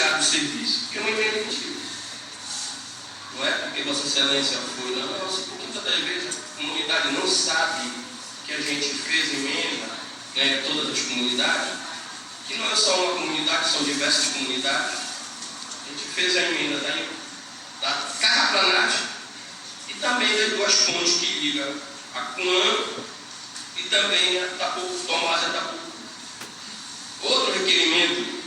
errado o serviço, porque é uma emenda mentira. Não é porque Vossa Excelência foi, não, porque muitas vezes a comunidade não sabe que a gente fez emenda, né, todas as comunidades, que não é só uma comunidade, são diversas comunidades. A gente fez a emenda da terraplanagem e também das duas pontes que ligam a Cuã e também a Tomás e Itapucu. Outro requerimento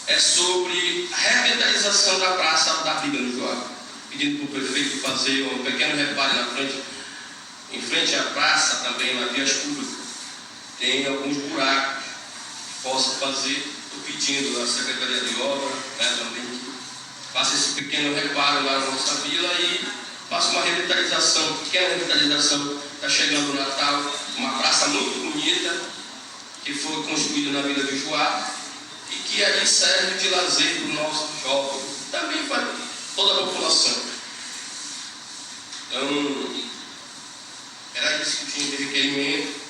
é sobre a revitalização da Praça da Briga no Joá, pedindo para o prefeito fazer um pequeno reparo na frente, em frente à praça também, nas vias públicas, tem alguns buracos que possa fazer. Estou pedindo à Secretaria de Obra, né, também que faça esse pequeno reparo lá na nossa vila e faça uma revitalização, pequena revitalização. Está chegando o Natal, uma praça muito bonita, que foi construída na Vila de Joá e que ali serve de lazer para o nosso jovem, também para toda a população. Então, era isso que tinha de requerimento.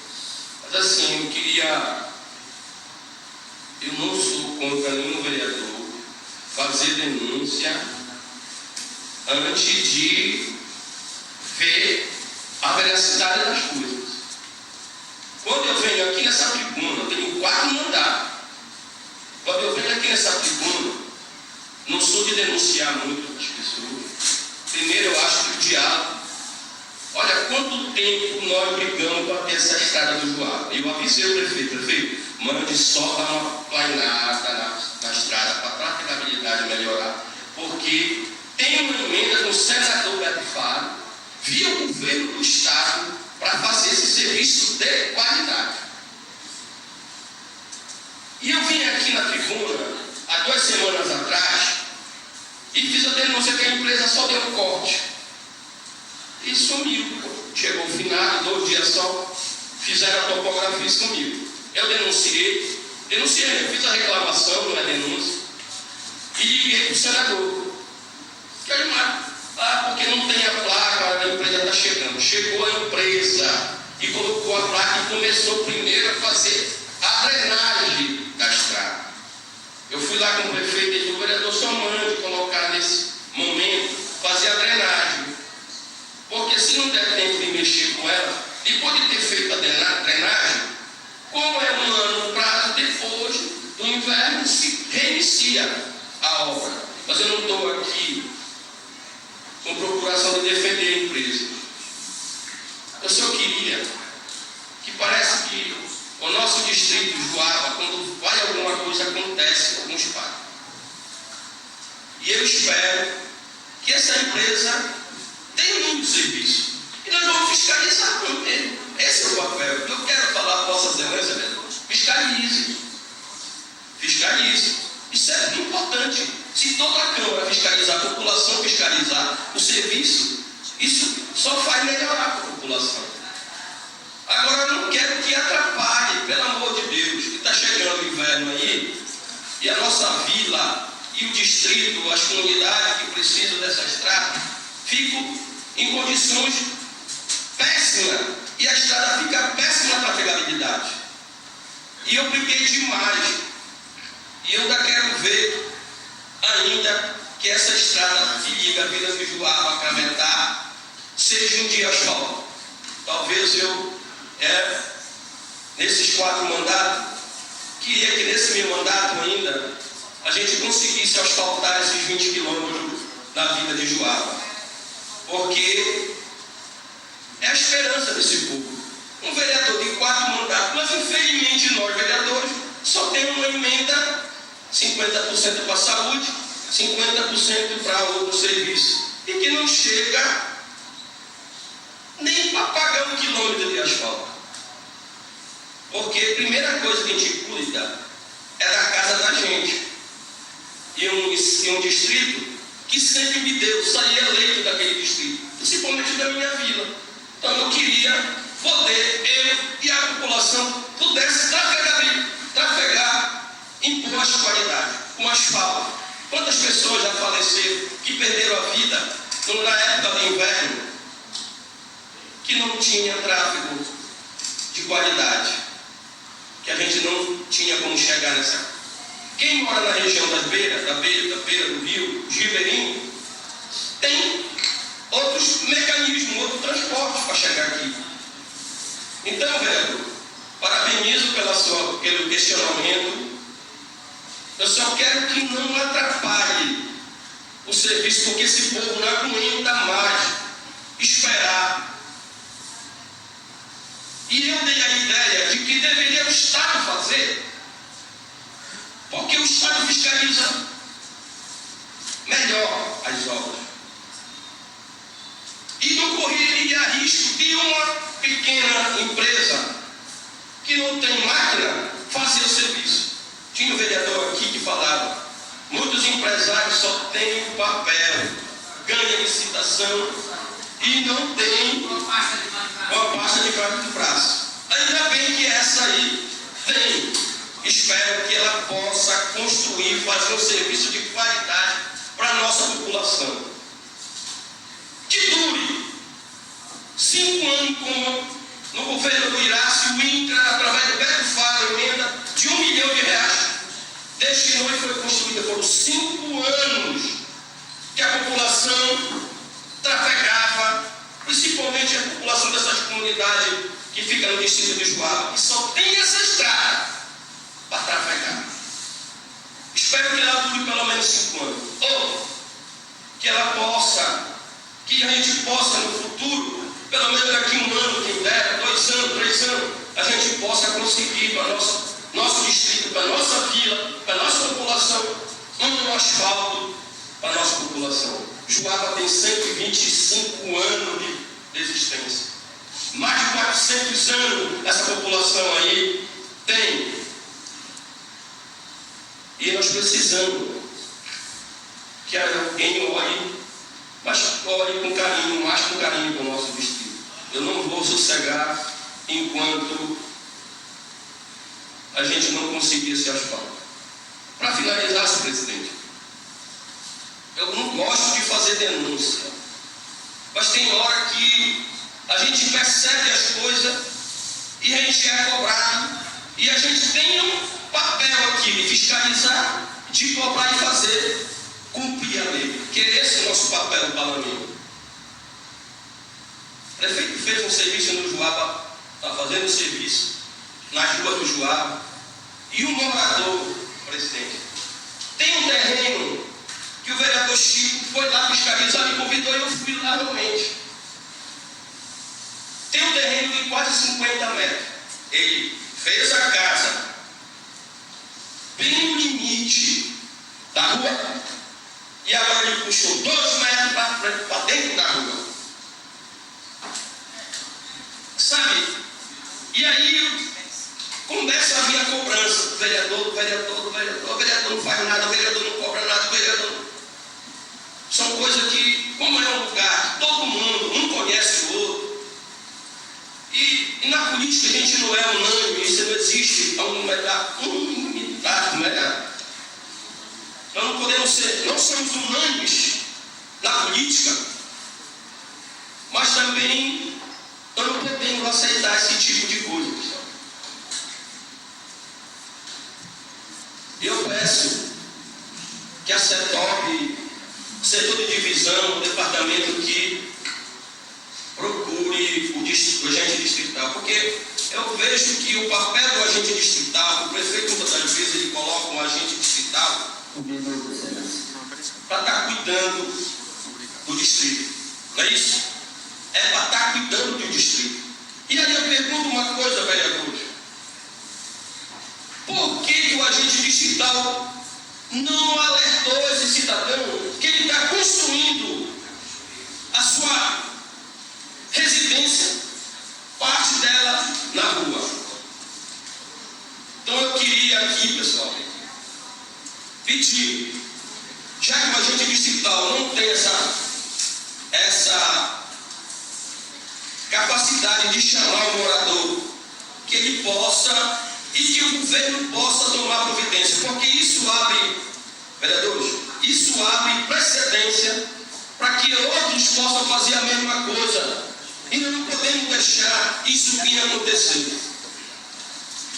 Mas assim, eu não sou contra nenhum vereador fazer denúncia antes de ver a veracidade das coisas. Quando eu venho aqui nessa tribuna, eu tenho 4 mandatos. Quando eu venho aqui nessa tribuna, não sou de denunciar muito as pessoas. Primeiro, eu acho que o diálogo. Olha, quanto tempo nós brigamos para ter essa estrada do Joá. Eu avisei o prefeito, mande só dar uma planeada na estrada para a praticabilidade melhorar. Porque tem uma emenda do senador Beto Faro, via o governo do Estado, para fazer esse serviço de qualidade. E eu vim aqui na tribuna, há 2 semanas atrás, e fiz a denúncia que a empresa só deu um corte. E sumiu. Chegou o final, 2 dias só, fizeram a topografia e sumiu. Eu denunciei, fiz a reclamação, não é denúncia, e liguei para o senador. Porque não tem a placa, a empresa está chegando. Chegou a empresa e colocou a placa e começou primeiro a fazer a drenagem da estrada. Eu fui lá com o prefeito e disse, o vereador só manda colocar nesse momento, fazer a drenagem. Porque se não der tempo de mexer com ela, depois de ter feito a drenagem, como é 1 ano no prazo, depois do inverno se reinicia a obra. Mas eu não estou aqui com procuração de defender a empresa. Eu só queria que parece que o nosso distrito de Joaba, quando vai alguma coisa, acontece em alguns parques. E eu espero que essa empresa tenha um mínimo serviço. E nós vamos fiscalizar também. Esse é o papel. Eu quero falar a Vossa Excelência, fiscalize. Fiscalize. Isso é muito importante. Se toda a Câmara fiscalizar, a população fiscalizar o serviço, isso só faz melhorar a população. Agora, eu não quero que atrapalhe, pelo amor de Deus, que está chegando o inverno aí, e a nossa vila, e o distrito, as comunidades que precisam dessa estrada, ficam em condições péssimas, e a estrada fica péssima para a pegabilidade. E eu briguei demais, e eu ainda quero ver ainda que essa estrada que liga a Vila de Joaba a Cametá seja um dia asfalto. Talvez eu, nesses 4 mandatos, queria que nesse meu mandato ainda a gente conseguisse asfaltar esses 20 quilômetros da Vila de Joaba, porque é a esperança desse povo. Um vereador de 4 mandatos, mas infelizmente nós vereadores só temos uma emenda 50% para a saúde, 50% para outro serviço, e que não chega nem para pagar 1 quilômetro de asfalto. Porque a primeira coisa que a gente cuida é da casa da gente. E um distrito que sempre me deu, saí eleito daquele distrito, principalmente da minha vila. Então eu queria poder, eu e a população, pudesse trafegar em boas qualidades, com asfalto. Quantas pessoas já faleceram, que perderam a vida na época do inverno, que não tinha tráfego de qualidade, que a gente não tinha como chegar nessa. Quem mora na região da beira Então, vereador, parabenizo pelo questionamento. Eu só quero que não atrapalhe o serviço, porque esse povo não aguenta mais esperar. E eu dei a ideia de que deveria o Estado fazer, porque o Estado fiscaliza melhor as obras. E não correria risco de uma pequena empresa que não tem máquina fazer o serviço. Tinha um vereador aqui que falava, muitos empresários só têm o papel, ganham licitação e não tem uma pasta de crédito prazo. Ainda bem que essa aí tem. Espero que ela possa construir, fazer um serviço de qualidade para a nossa população. Que dure 5 anos, como no governo do Irácio, o INCRA, através do Beto Faro, emenda de R$1 milhão, destinou e foi construída. Foram 5 anos que a população trafegava, principalmente a população dessas comunidades que fica no distrito de Juaba, que só tem essa estrada para trafegar. Espero que ela dure pelo menos 5 anos. Ou que ela possa, que a gente possa no futuro, pelo menos daqui 1 ano, quem der, 2 anos, 3 anos, a gente possa conseguir para nosso distrito, para nossa vila, para nossa população, um asfalto para nossa população. Juaba tem 125 anos de existência. Mais de 400 anos essa população aí tem. E nós precisamos que alguém olhe, mas olhe com carinho, mais com carinho para o nosso distrito. Eu não vou sossegar enquanto a gente não conseguir esse asfalto. Para finalizar, senhor presidente, eu não gosto de fazer denúncia, mas tem hora que a gente percebe as coisas e a gente é cobrado, e a gente tem um papel aqui de fiscalizar, de cobrar e fazer cumprir a lei, que esse é o nosso papel do parlamento. O prefeito fez um serviço no Juaba, está fazendo um serviço nas ruas do Juaba, e o morador, presidente, tem um terreno que o vereador Chico foi lá fiscalizar, me convidou e eu fui lá realmente. Tem um terreno de quase 50 metros. Ele fez a casa bem no limite da rua e agora ele puxou 2 metros para dentro da rua. Sabe? E aí começa a vir a cobrança do vereador, o vereador não faz nada, o vereador não cobra nada, o vereador não... São coisas que, como é um lugar que todo mundo, um conhece o outro, e na política a gente não é unânime, isso não existe, unidade, não é? Nós não podemos ser, não somos unânimes na política, mas também nós não podemos aceitar esse tipo de coisa, pessoal. Eu peço que a CETOB, setor de divisão, o departamento que procure o agente distrital, porque eu vejo que o papel do agente distrital, o prefeito muitas das vezes ele coloca um agente distrital para estar cuidando do distrito, não é isso? É para estar cuidando do distrito. E aí eu pergunto uma coisa, vereadores, por que o agente distrital não alertou esse cidadão que ele está construindo a sua residência, parte dela na rua? Então eu queria aqui, pessoal, pedir, já que o agente distrital não tem essa capacidade de chamar o morador, que ele possa e que o governo possa tomar providência, porque isso abre, vereadores, isso abre precedência para que outros possam fazer a mesma coisa. E nós não podemos deixar isso vir acontecer,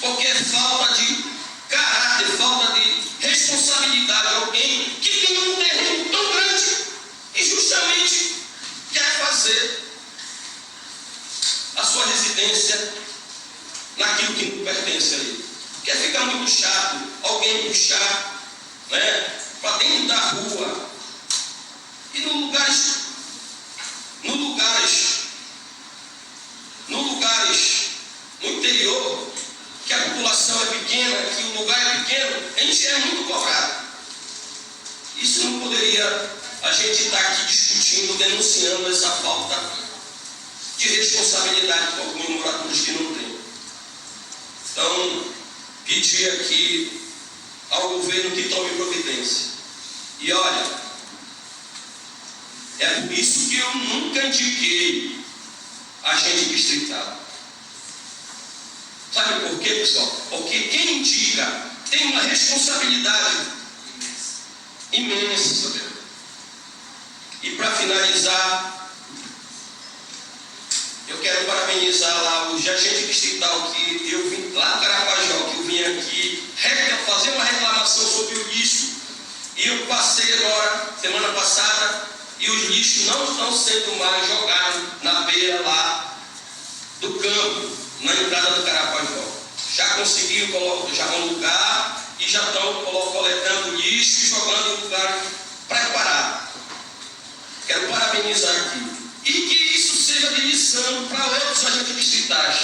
porque é falta de caráter, falta de responsabilidade. Alguém que tem um terreno tão grande e justamente quer fazer a sua residência Isso não poderia a gente estar aqui discutindo, denunciando essa falta de responsabilidade com alguns moradores que não têm. Então, pedir aqui ao governo que tome providência. E olha, é por isso que eu nunca indiquei agente distrital. Sabe por quê, pessoal? Porque quem indica tem uma responsabilidade imensa, sabe? E para finalizar, eu quero parabenizar lá o agente distrital que eu vim lá no Carapajó, que eu vim aqui fazer uma reclamação sobre o lixo, e eu passei agora, semana passada, e os lixos não estão sendo mais jogados na beira lá do campo, na entrada do Carapajó. Já conseguiram já um lugar e já estão coletando lixo e jogando em lugar preparado. Quero parabenizar aqui. E que isso seja de lição para outros agentes distritais,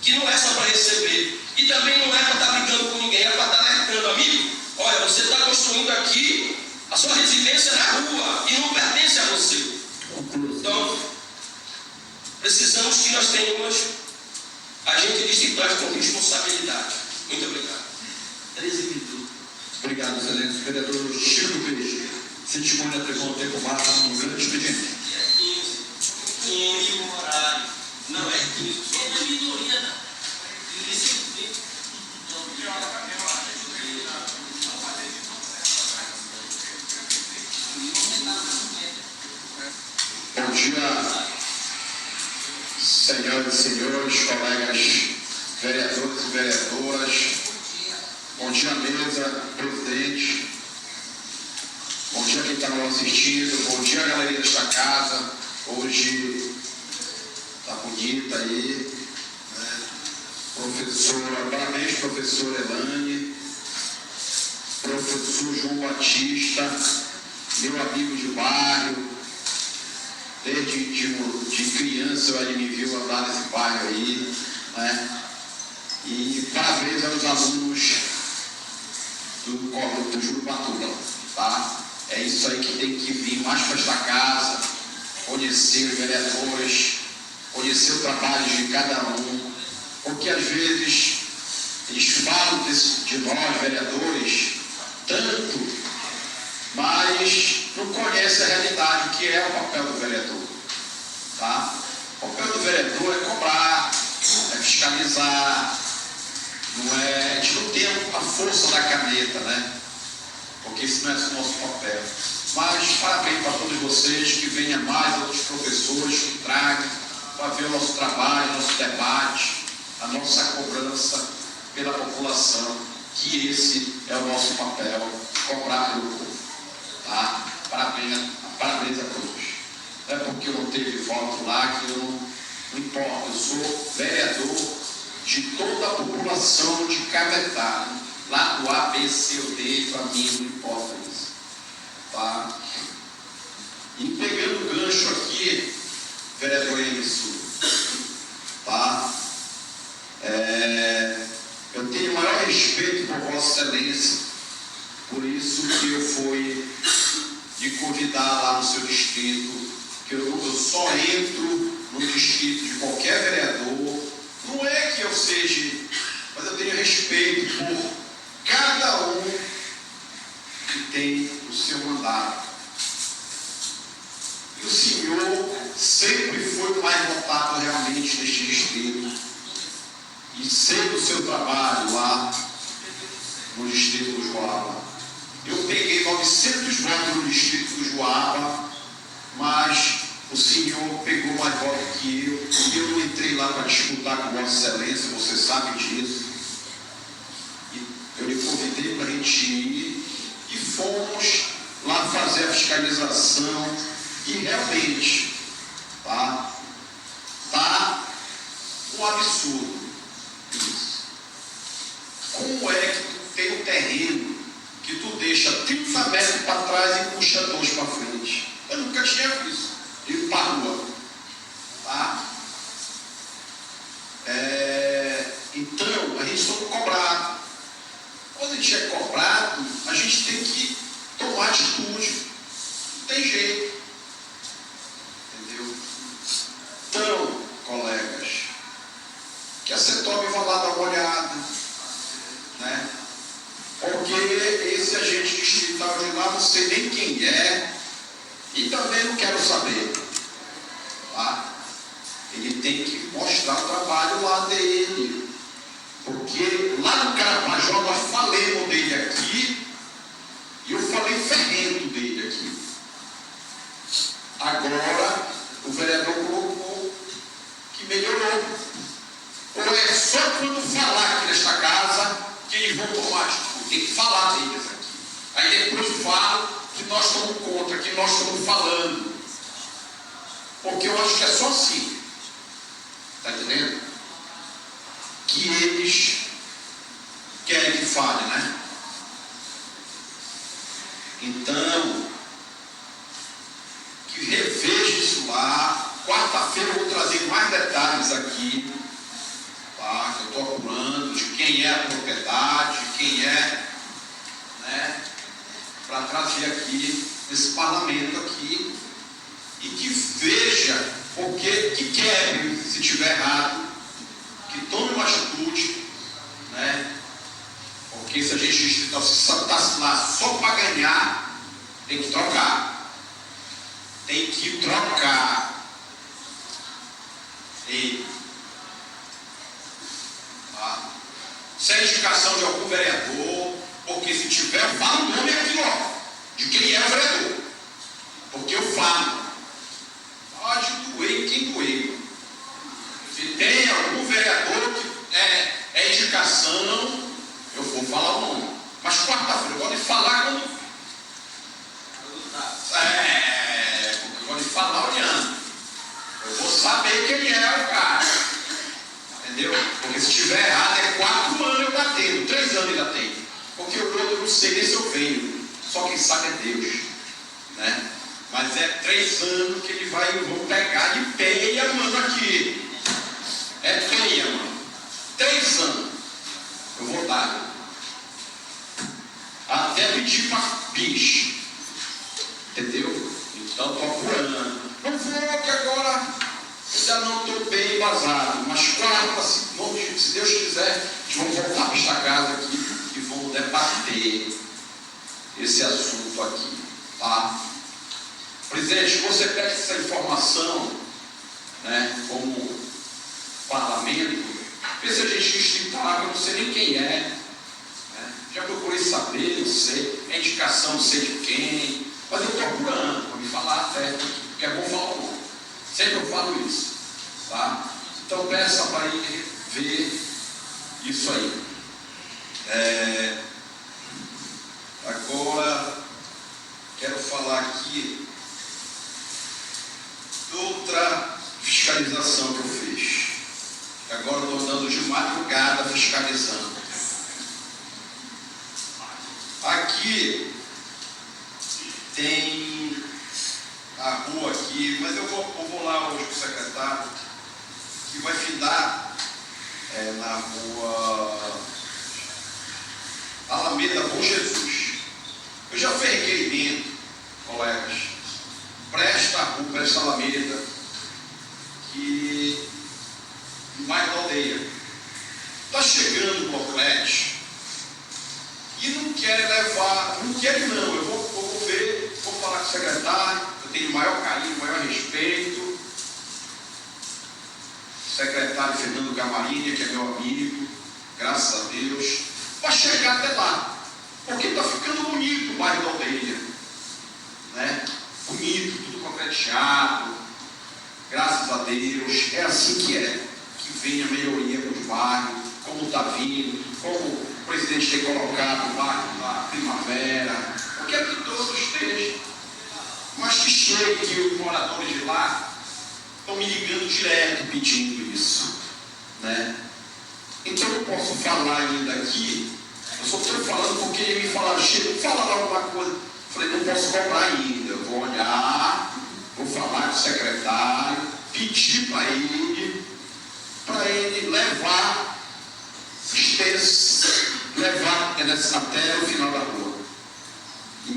que não é só para receber. E também não é para estar brigando com ninguém, é para estar alertando, amigo. Olha, você está construindo aqui a sua residência na rua e não pertence a você. Então, precisamos que nós tenhamos agentes distritais com responsabilidade. Muito obrigado. 13 minutos. Obrigado, excelência. Vereador Chico Peixe, se dispõe a atribuir um tempo máximo no grande expediente. É 15 o horário. Não é 15. Só da minoria, não. Bom dia, senhoras e senhores, colegas vereadores e vereadoras. Bom dia, mesa, presidente. Bom dia quem está nos assistindo. Bom dia, galeria desta casa. Hoje está bonita aí. Professora, parabéns, professora Elane, professor João Batista, meu amigo de bairro, desde criança ele me viu andar nesse bairro aí, né? E parabéns aos alunos do Jurubatuba, tá? É isso aí que tem que vir mais para esta casa, conhecer os vereadores, conhecer o trabalho de cada um. Porque às vezes eles falam de nós, vereadores, tanto, mas não conhecem a realidade, o que é o papel do vereador. Tá? O papel do vereador é cobrar, é fiscalizar, não é, a gente não tem a força da caneta, né? Porque isso não é o nosso papel. Mas parabéns para todos vocês, que venham mais outros professores que tragam para ver o nosso trabalho, o nosso debate, a nossa cobrança pela população, que esse é o nosso papel, cobrar pelo povo. Tá? Parabéns a todos. Não é porque eu não teve voto lá que eu não importa, eu sou vereador de toda a população de Cametá, lá do A, B, C ou D, para mim não importa isso. Tá? E pegando o gancho aqui, vereador Emerson, tá? Eu tenho o maior respeito por Vossa Excelência, por isso que eu fui de convidar lá no seu distrito, que eu só entro no distrito de qualquer vereador. Não é que eu seja, mas eu tenho respeito por cada um que tem o seu mandato. E o senhor sempre foi o mais votado realmente neste distrito. E sei do seu trabalho lá no distrito do Joaba. Eu peguei 900 votos no distrito do Joaba, mas o senhor pegou mais votos que eu. E eu não entrei lá para disputar com Vossa Excelência, você sabe disso. E eu lhe convidei para a gente ir e fomos lá fazer a fiscalização. E realmente, tá um absurdo. Como é que tu tem um terreno que tu deixa 30 metros para trás e puxa 2 para frente? Eu nunca tinha visto. Ir para a rua. Tá? Então, a gente somos cobrados. Quando a gente é cobrado, a gente tem que tomar tomar atitude. Não tem jeito. Entendeu? Então, colegas, que a CETOB vá lá dar uma olhada, né? Porque esse agente distrital de lá, não sei nem quem é, e também não quero saber, tá? Ele tem que mostrar o trabalho lá dele, porque lá no Carapajó nós falamos dele aqui, e eu falei ferrento dele aqui. Agora o vereador colocou que melhorou. Ou é só quando falar aqui nesta casa que eles vão tomar atitude? Tem que falar deles aqui. Aí depois falo que nós estamos contra, que nós estamos falando. Porque eu acho que é só assim. Está entendendo? Que eles querem que fale, né? Então, que reveja isso lá. Quarta-feira eu vou trazer mais detalhes aqui, tá? Que eu estou apurando de quem é a propriedade, quem é, né? Para trazer aqui nesse parlamento aqui e que veja porque que quebre se estiver errado, que tome uma atitude, né? Porque se a gente está lá só para ganhar, tem que trocar. Tem que trocar. E, tá? Sem indicação de algum vereador, porque se tiver, fala o nome aqui, ó, de quem é o vereador. Porque eu falo. Pode doer quem doer. Se tem algum vereador que é indicação, eu vou falar o nome. Mas quarta-feira eu gosto de falar quando. Porque eu gosto de falar olhando. Eu vou saber quem é o cara. Entendeu? Porque se estiver errado, é 4 anos eu ainda tenho, 3 anos eu ainda tenho. Porque o outro eu não sei nem se eu venho. Só quem sabe é Deus. Né? Mas é 3 anos que ele vai, eu vou pegar de peia, mano, aqui. É peia, mano. 3 anos. Eu vou dar. Até pedir para bicho. Entendeu? Então estou apurando. Não vou que agora ainda não estou bem embasado. Mas quarta, se Deus quiser, a gente vai voltar para esta casa aqui e vamos debater esse assunto aqui. Tá? Presidente, você pede essa informação, né, como parlamento, vê se a gente distrital, eu não sei nem quem é, né? Já procurei saber, não sei, é indicação, não sei de quem, mas eu estou apurando, para me falar até, porque é bom falar o nome. Sempre eu falo isso, tá? Então peça para ir ver isso aí. Agora, quero falar aqui outra fiscalização que eu fiz. Agora estou andando de madrugada fiscalizando. Aqui tem a rua aqui, mas eu vou lá hoje com o secretário, que vai findar na rua Alameda Bom Jesus. Eu já fiz requerimento, colegas, para esta Alameda, que mais da aldeia. Está chegando o Coclete e não quer levar, não quer não, eu vou ver, vou falar com o secretário, eu tenho maior carinho, maior respeito. O secretário Fernando Gamarinha, que é meu amigo, graças a Deus, para chegar até lá, porque está ficando bonito o bairro da aldeia, né? Bonito, tudo concretizado, graças a Deus, é assim que é, que venha melhoria para o bairro, como está vindo, como o presidente tem colocado o bairro na primavera, eu quero que todos estejam, mas que chegue que os moradores de lá estão me ligando direto pedindo isso, né? Então eu não posso falar ainda aqui, eu só estou falando porque ele me falaram, chega, fala lá alguma coisa. Eu falei, não posso cobrar ainda, eu vou olhar, vou falar com o secretário, pedir para ele levar até o final da rua.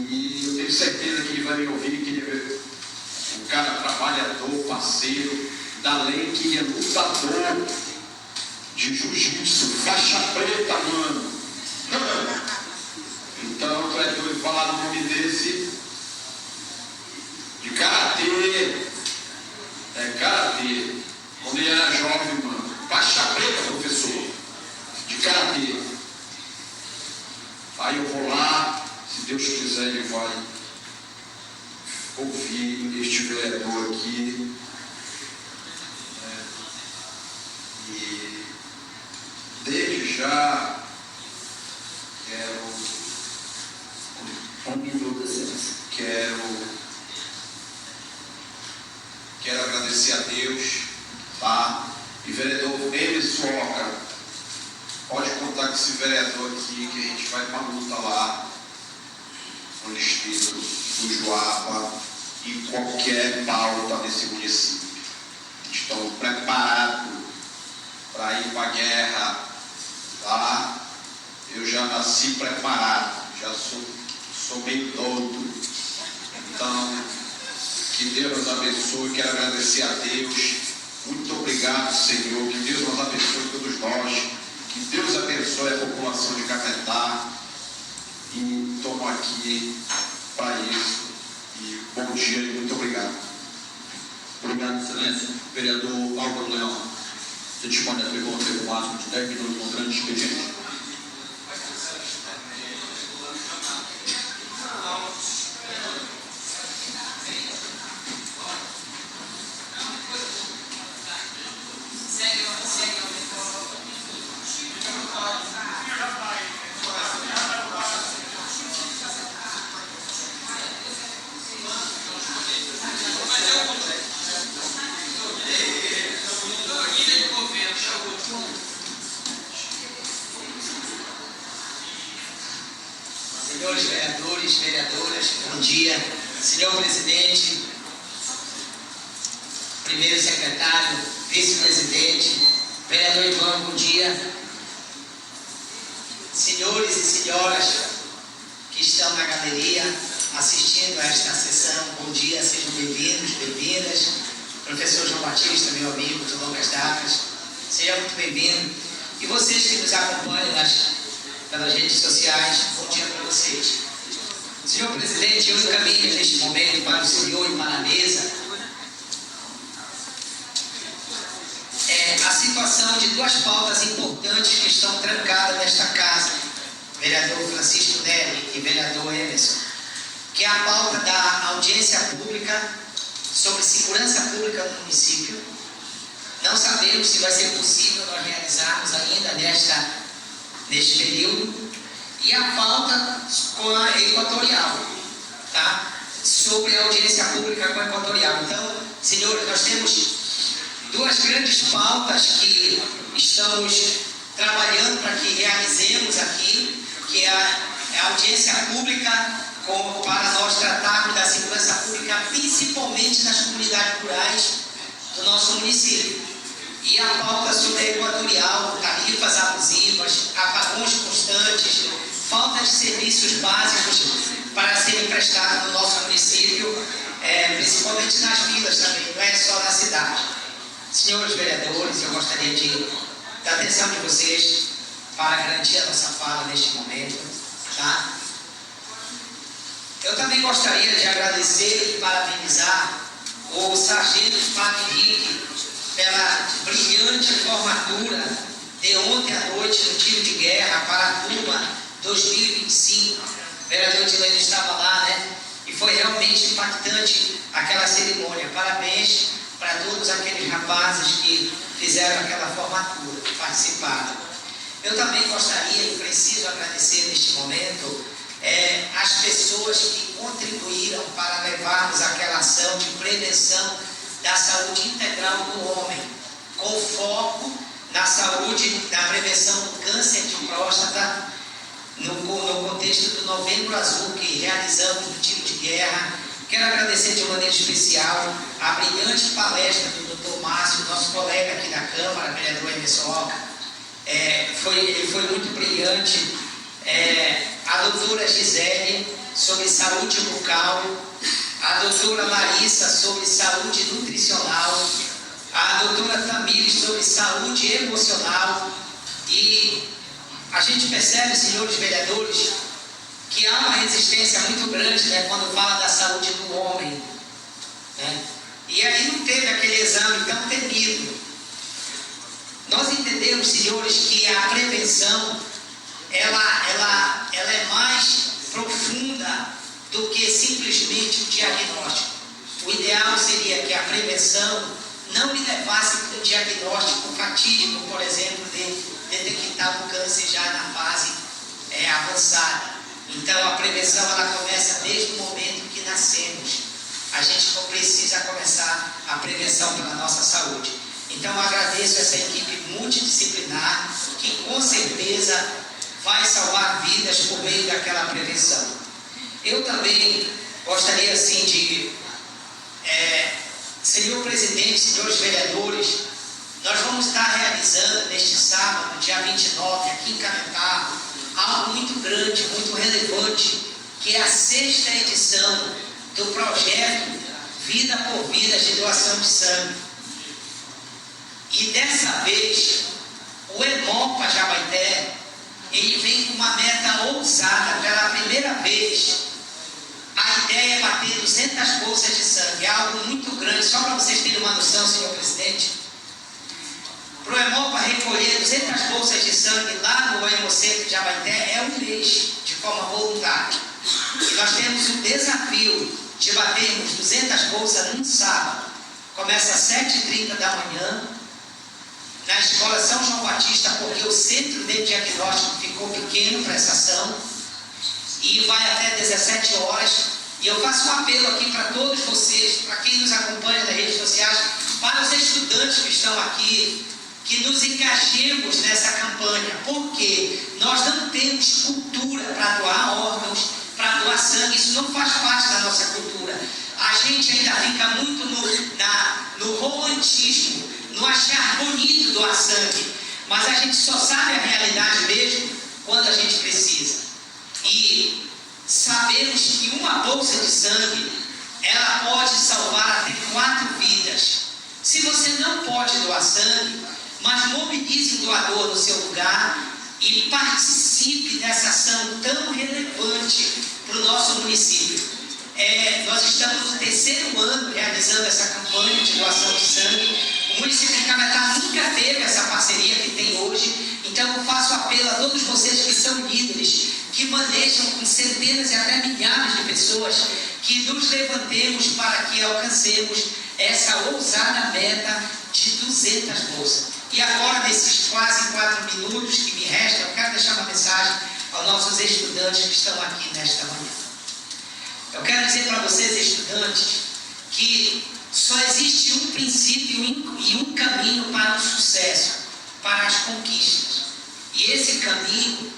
E eu tenho certeza que ele vai me ouvir, que ele é um cara trabalhador, parceiro, da lei, que é lutador de jiu-jitsu, faixa preta, mano. Então, tu é doido falar no nome desse, de karatê. É karatê. Quando ele era jovem, mano, faixa preta, professor, de karatê. Aí eu vou lá, se Deus quiser, ele vai ouvir este vereador aqui. E desde já quero agradecer a Deus, tá? E vereador Emerson Oca, pode contar com esse vereador aqui, que a gente vai para a luta lá no distrito do Joaba e qualquer pauta desse município. Estão preparados para ir para a guerra, tá? Eu já nasci preparado, já sou meio doido. Então, que Deus nos abençoe. Quero agradecer a Deus. Muito obrigado, Senhor. Que Deus nos abençoe todos nós. Que Deus abençoe a população de Cametá. E estou aqui para isso. E bom dia e muito obrigado. Obrigado, Excelência. Vereador Álvaro Leão, você dispõe da tribuna pelo máximo de 10 minutos com grande expediente. Senhores vereadores, vereadoras, bom dia. Senhor presidente, primeiro secretário, vice-presidente, vereador Ivan, bom dia. Senhores e senhoras que estão na galeria assistindo a esta sessão, bom dia, sejam bem-vindos, bem-vindas. Professor João Batista, meu amigo de longas datas, seja muito bem-vindo. E vocês que nos acompanham pelas redes sociais, bom dia para vocês. Senhor presidente, eu encaminho neste momento para o senhor e para a mesa a situação de duas pautas importantes que estão trancadas nesta casa, vereador Francisco Nery e vereador Emerson, que é a pauta da audiência pública sobre segurança pública no município. Não sabemos se vai ser possível nós realizarmos ainda neste período, e a pauta com a Equatorial, tá? Sobre a audiência pública com a Equatorial. Então, senhores, nós temos duas grandes pautas que estamos trabalhando para que realizemos aqui, que é a audiência pública para nós tratarmos da segurança pública, principalmente nas comunidades rurais do nosso município. E a pauta sobre a Equatorial, tarifas abusivas, apagões constantes, falta de serviços básicos para serem prestados no nosso município, principalmente nas vilas também, não é só na cidade. Senhores vereadores, eu gostaria da atenção de vocês para garantir a nossa fala neste momento, tá? Eu também gostaria de agradecer e parabenizar o sargento Fábio Henrique pela brilhante formatura de ontem à noite no tiro de guerra para a turma 2025. O vereador Tileno estava lá, né? E foi realmente impactante aquela cerimônia. Parabéns para todos aqueles rapazes que fizeram aquela formatura, que participaram. Eu também gostaria e preciso agradecer neste momento as pessoas que contribuíram para levarmos aquela ação de prevenção da saúde integral do homem, com foco na saúde, na prevenção do câncer de próstata, no contexto do Novembro Azul que realizamos no tiro de guerra. Quero agradecer de maneira especial a brilhante palestra do Dr. Márcio, nosso colega aqui da Câmara, vereador Emerson Oca. Ele foi muito brilhante. A doutora Gisele, sobre saúde bucal, a doutora Larissa sobre saúde nutricional, a doutora Tamires sobre saúde emocional, e a gente percebe, senhores vereadores, que há uma resistência muito grande, né, quando fala da saúde do homem, né? E aí não teve aquele exame tão temido. Nós entendemos, senhores, que a prevenção ela é mais profunda do que simplesmente o diagnóstico. O ideal seria que a prevenção não me levasse para um diagnóstico fatídico, por exemplo, de detectar o câncer já na fase avançada. Então a prevenção ela começa desde o momento que nascemos. A gente não precisa começar a prevenção pela nossa saúde. Então eu agradeço essa equipe multidisciplinar que com certeza vai salvar vidas por meio daquela prevenção. Eu também gostaria assim de, senhor presidente, senhores vereadores, nós vamos estar realizando neste sábado, dia 29, aqui em Cametá, algo muito grande, muito relevante, que é a 6ª edição do projeto Vida por Vida de doação de sangue. E dessa vez, o Hemopa Jabaité, ele vem com uma meta ousada. Pela primeira vez, a ideia é bater 200 bolsas de sangue, é algo muito grande. Só para vocês terem uma noção, senhor presidente, para o Hemopa recolher 200 bolsas de sangue lá no Hemocentro de Jabaité é um mês, de forma voluntária. E nós temos o desafio de batermos 200 bolsas num sábado. Começa às 7h30 da manhã, na Escola São João Batista, porque o centro de diagnóstico ficou pequeno para essa ação, e vai até 17 horas. E eu faço um apelo aqui para todos vocês, para quem nos acompanha nas redes sociais, para os estudantes que estão aqui, que nos engajemos nessa campanha, porque nós não temos cultura para doar órgãos, para doar sangue. Isso não faz parte da nossa cultura. A gente ainda fica muito no romantismo, no achar bonito doar sangue, mas a gente só sabe a realidade mesmo quando a gente precisa. E sabemos que uma bolsa de sangue, ela pode salvar até 4 vidas. Se você não pode doar sangue, mas mobilize um doador no seu lugar e participe dessa ação tão relevante para o nosso município. Nós estamos no 3º ano realizando essa campanha de doação de sangue. O município de Cametá nunca teve essa parceria que tem hoje. Então eu faço apelo a todos vocês que são líderes, que manejam com centenas e até milhares de pessoas, que nos levantemos para que alcancemos essa ousada meta de 200 bolsas. E agora, nesses quase 4 minutos que me restam, eu quero deixar uma mensagem aos nossos estudantes que estão aqui nesta manhã. Eu quero dizer para vocês, estudantes, que só existe um princípio e um caminho para o sucesso, para as conquistas. E esse caminho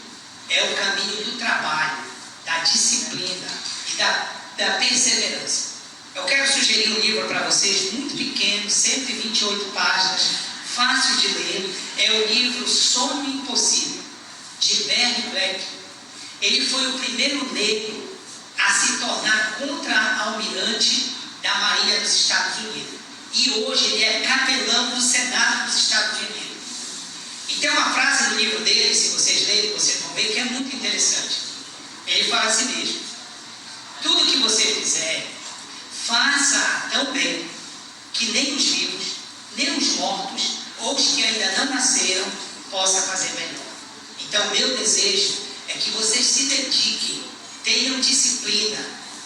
é o caminho do trabalho, da disciplina e da perseverança. Eu quero sugerir um livro para vocês, muito pequeno, 128 páginas, fácil de ler. É o livro Sonho Impossível, de Bernie Black. Ele foi o primeiro negro a se tornar contra-almirante da Marinha dos Estados Unidos. E hoje ele é capelão do Senado dos Estados Unidos. E tem uma frase no livro dele, se vocês lerem, vocês vão ver que é muito interessante. Ele fala assim mesmo: tudo que você fizer, faça tão bem que nem os vivos, nem os mortos, ou os que ainda não nasceram, possam fazer melhor. Então, o meu desejo é que vocês se dediquem, tenham disciplina,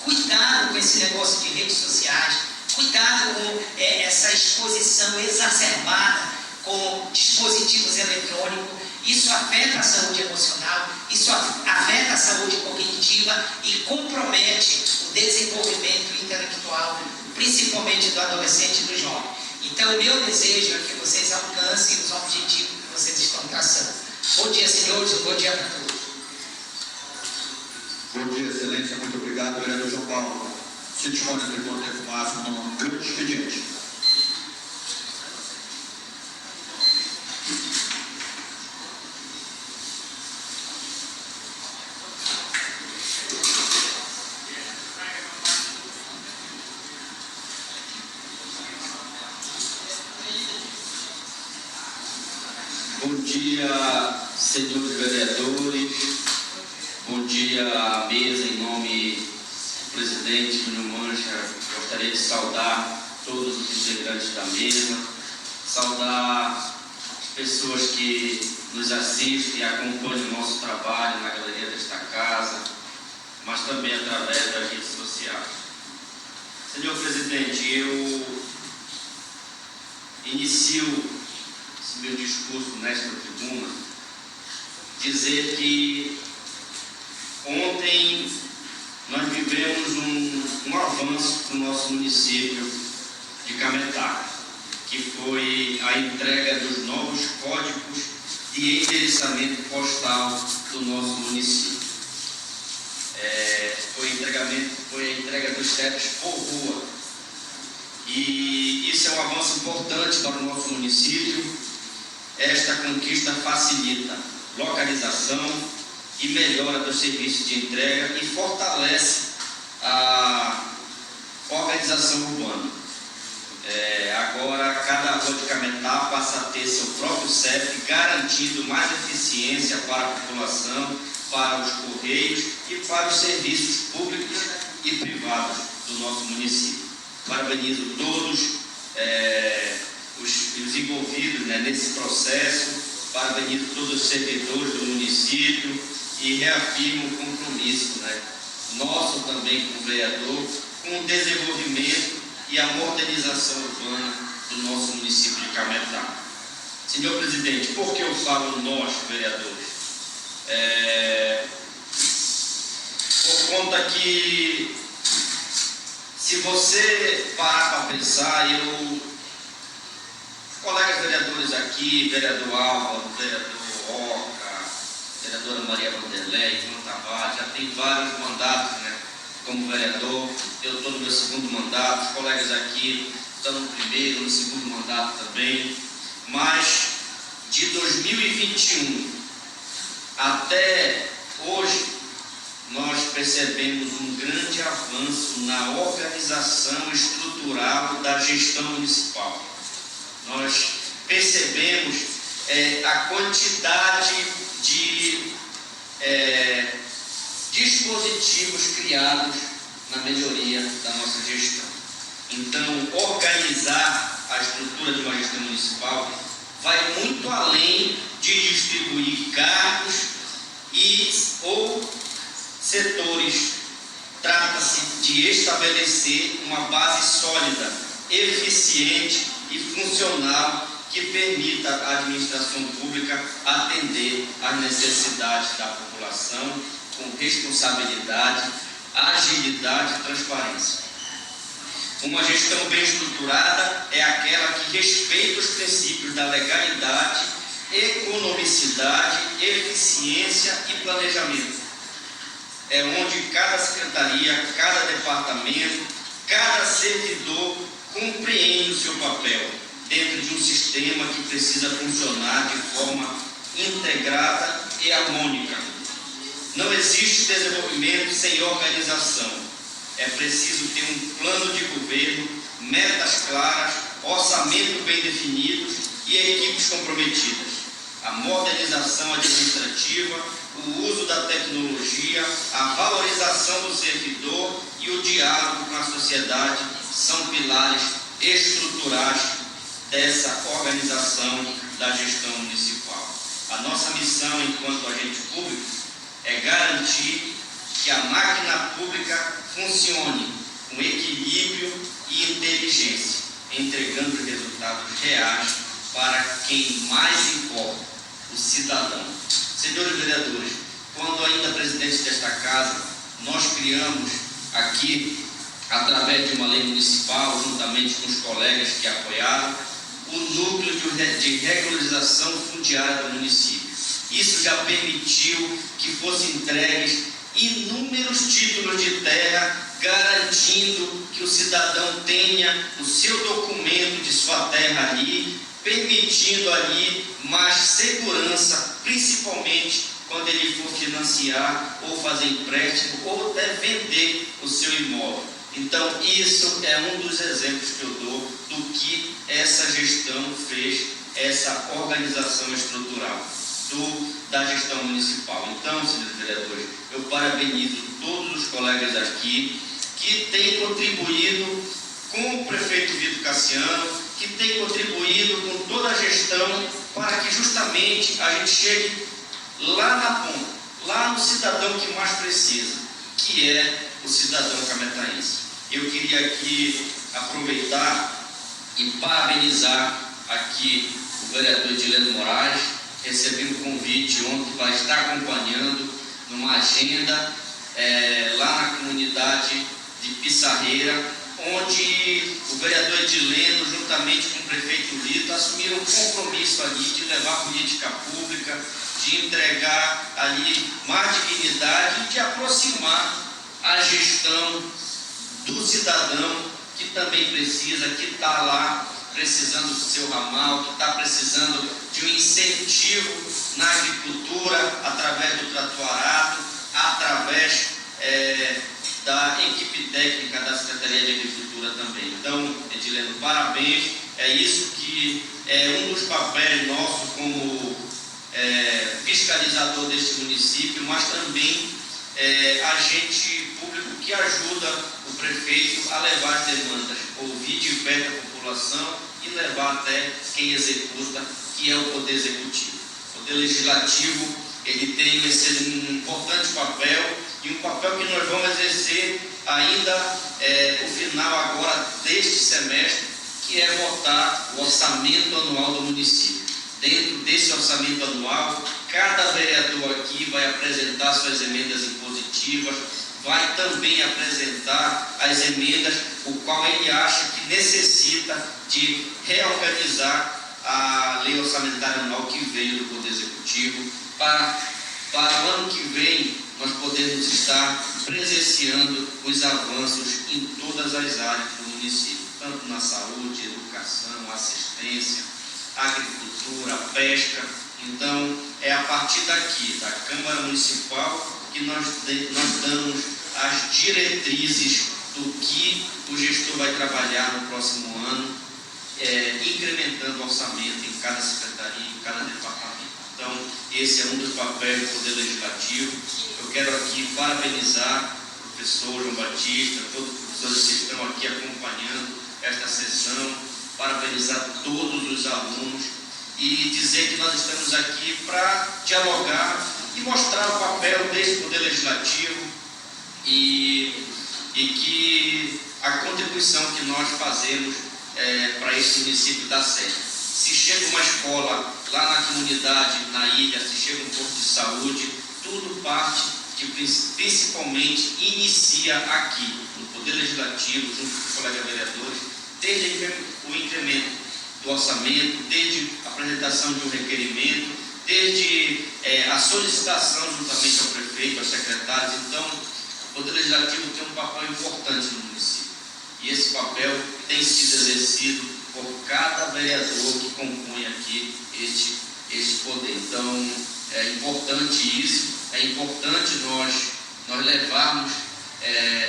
cuidado com esse negócio de redes sociais, cuidado com essa exposição exacerbada com dispositivos eletrônicos. Isso afeta a saúde emocional, isso afeta a saúde cognitiva e compromete o desenvolvimento intelectual, principalmente do adolescente e do jovem. Então, o meu desejo é que vocês alcancem os objetivos que vocês estão traçando. Bom dia, senhores, e bom dia para todos. Bom dia, excelência. Muito obrigado, vereador João Paulo. Citimone, tribuna de fumaça, num grande expediente. dia, senhores vereadores. Bom dia à mesa, em nome do presidente Júnior Mancha. Gostaria de saudar todos os integrantes da mesa, saudar as pessoas que nos assistem e acompanham o nosso trabalho na galeria desta casa, mas também através das redes sociais. Senhor presidente, eu inicio esse meu discurso nesta tribuna dizer que ontem nós vivemos um avanço para o nosso município de Cametá, que foi a entrega dos novos códigos de endereçamento postal do nosso município. Foi a entrega dos CEPs por rua. E isso é um avanço importante para o nosso município. Esta conquista facilita localização e melhora dos serviços de entrega e fortalece a organização urbana. Agora, cada rua de Cametá passa a ter seu próprio CEP, garantindo mais eficiência para a população, para os correios e para os serviços públicos e privados do nosso município. Parabenizo todos os envolvidos nesse processo, parabenizo todos os servidores do município e reafirmo o compromisso nosso também como vereador com o desenvolvimento e a modernização urbana do nosso município de Cametá. Senhor presidente, por que eu falo nós, vereadores? Por conta que, se você parar para pensar, colegas vereadores aqui, vereador Álvaro, vereador Oca, vereadora Maria Vanderlei, João Tavares, já tem vários mandatos, como vereador. Eu estou no meu segundo mandato, os colegas aqui estão no primeiro, no segundo mandato também. Mas de 2021 até hoje, nós percebemos um grande avanço na organização estrutural da gestão municipal. Nós percebemos a quantidade de dispositivos criados na melhoria da nossa gestão. Então, organizar a estrutura de uma gestão municipal vai muito além de distribuir cargos ou setores. Trata-se de estabelecer uma base sólida, eficiente e funcional que permita à administração pública atender às necessidades da população com responsabilidade, agilidade e transparência. Uma gestão bem estruturada é aquela que respeita os princípios da legalidade, economicidade, eficiência e planejamento. É onde cada secretaria, cada departamento, cada servidor compreende o seu papel dentro de um sistema que precisa funcionar de forma integrada e harmônica. Não existe desenvolvimento sem organização. É preciso ter um plano de governo, metas claras, orçamento bem definidos e equipes comprometidas. A modernização administrativa, o uso da tecnologia, a valorização do servidor e o diálogo com a sociedade são pilares estruturais dessa organização da gestão municipal. A nossa missão enquanto agente público é garantir que a máquina pública funcione com equilíbrio e inteligência, entregando resultados reais para quem mais importa, o cidadão. Senhores vereadores, quando ainda presidente desta casa, nós criamos aqui, através de uma lei municipal, juntamente com os colegas que apoiaram, o núcleo de regularização fundiária do município. Isso já permitiu que fossem entregues inúmeros títulos de terra, garantindo que o cidadão tenha o seu documento de sua terra ali, permitindo ali mais segurança, principalmente quando ele for financiar ou fazer empréstimo ou até vender o seu imóvel. Então, isso é um dos exemplos que eu dou do que essa gestão fez essa organização estrutural da gestão municipal. Então, senhores vereadores, eu parabenizo todos os colegas aqui que têm contribuído com o prefeito Vitor Cassiano, que têm contribuído com toda a gestão para que justamente a gente chegue lá na ponta, lá no cidadão que mais precisa, que é o cidadão cametaense. Eu queria aqui aproveitar e parabenizar aqui o vereador Edileno Moraes. Recebi um convite ontem para estar acompanhando numa agenda lá na comunidade de Pissarreira, onde o vereador Edileno, juntamente com o prefeito Vitor, assumiram um compromisso ali de levar política pública, de entregar ali mais dignidade e de aproximar a gestão do cidadão que também precisa, que está lá precisando do seu ramal, que está precisando de um incentivo na agricultura, através do tratorato, através da equipe técnica da Secretaria de Agricultura também. Então, Edileno, parabéns. É isso que é um dos papéis nossos como fiscalizador deste município, mas também agente público que ajuda o prefeito a levar as demandas, ouvir de perto a população e levar até quem executa, que é o Poder Executivo. O Poder Legislativo, ele tem esse importante papel, e um papel que nós vamos exercer ainda no final agora deste semestre, que é votar o orçamento anual do município. Dentro desse orçamento anual, cada vereador aqui vai apresentar suas emendas impositivas, vai também apresentar as emendas o qual ele acha que necessita de reorganizar a lei orçamentária anual que veio do Poder Executivo, para o ano que vem nós podemos estar presenciando os avanços em todas as áreas do município, tanto na saúde, educação, assistência, agricultura, pesca. Então, é a partir daqui, da Câmara Municipal, que nós damos as diretrizes do que o gestor vai trabalhar no próximo ano, incrementando o orçamento em cada secretaria, em cada departamento. Então, esse é um dos papéis do Poder Legislativo. Eu quero aqui parabenizar o professor João Batista, todos os professores que estão aqui acompanhando esta sessão, parabenizar todos os alunos e dizer que nós estamos aqui para dialogar e mostrar o papel desse Poder Legislativo e que a contribuição que nós fazemos para esse município dá certo. Se chega uma escola lá na comunidade, na ilha, se chega um posto de saúde, tudo parte de, principalmente, inicia aqui, no Poder Legislativo, junto com os colegas vereadores, desde o incremento do orçamento, desde a apresentação de um requerimento, desde a solicitação juntamente ao prefeito, aos secretários. Então, o Poder Legislativo tem um papel importante no município. E esse papel tem sido exercido por cada vereador que compõe aqui este poder. Então, é importante isso, é importante nós levarmos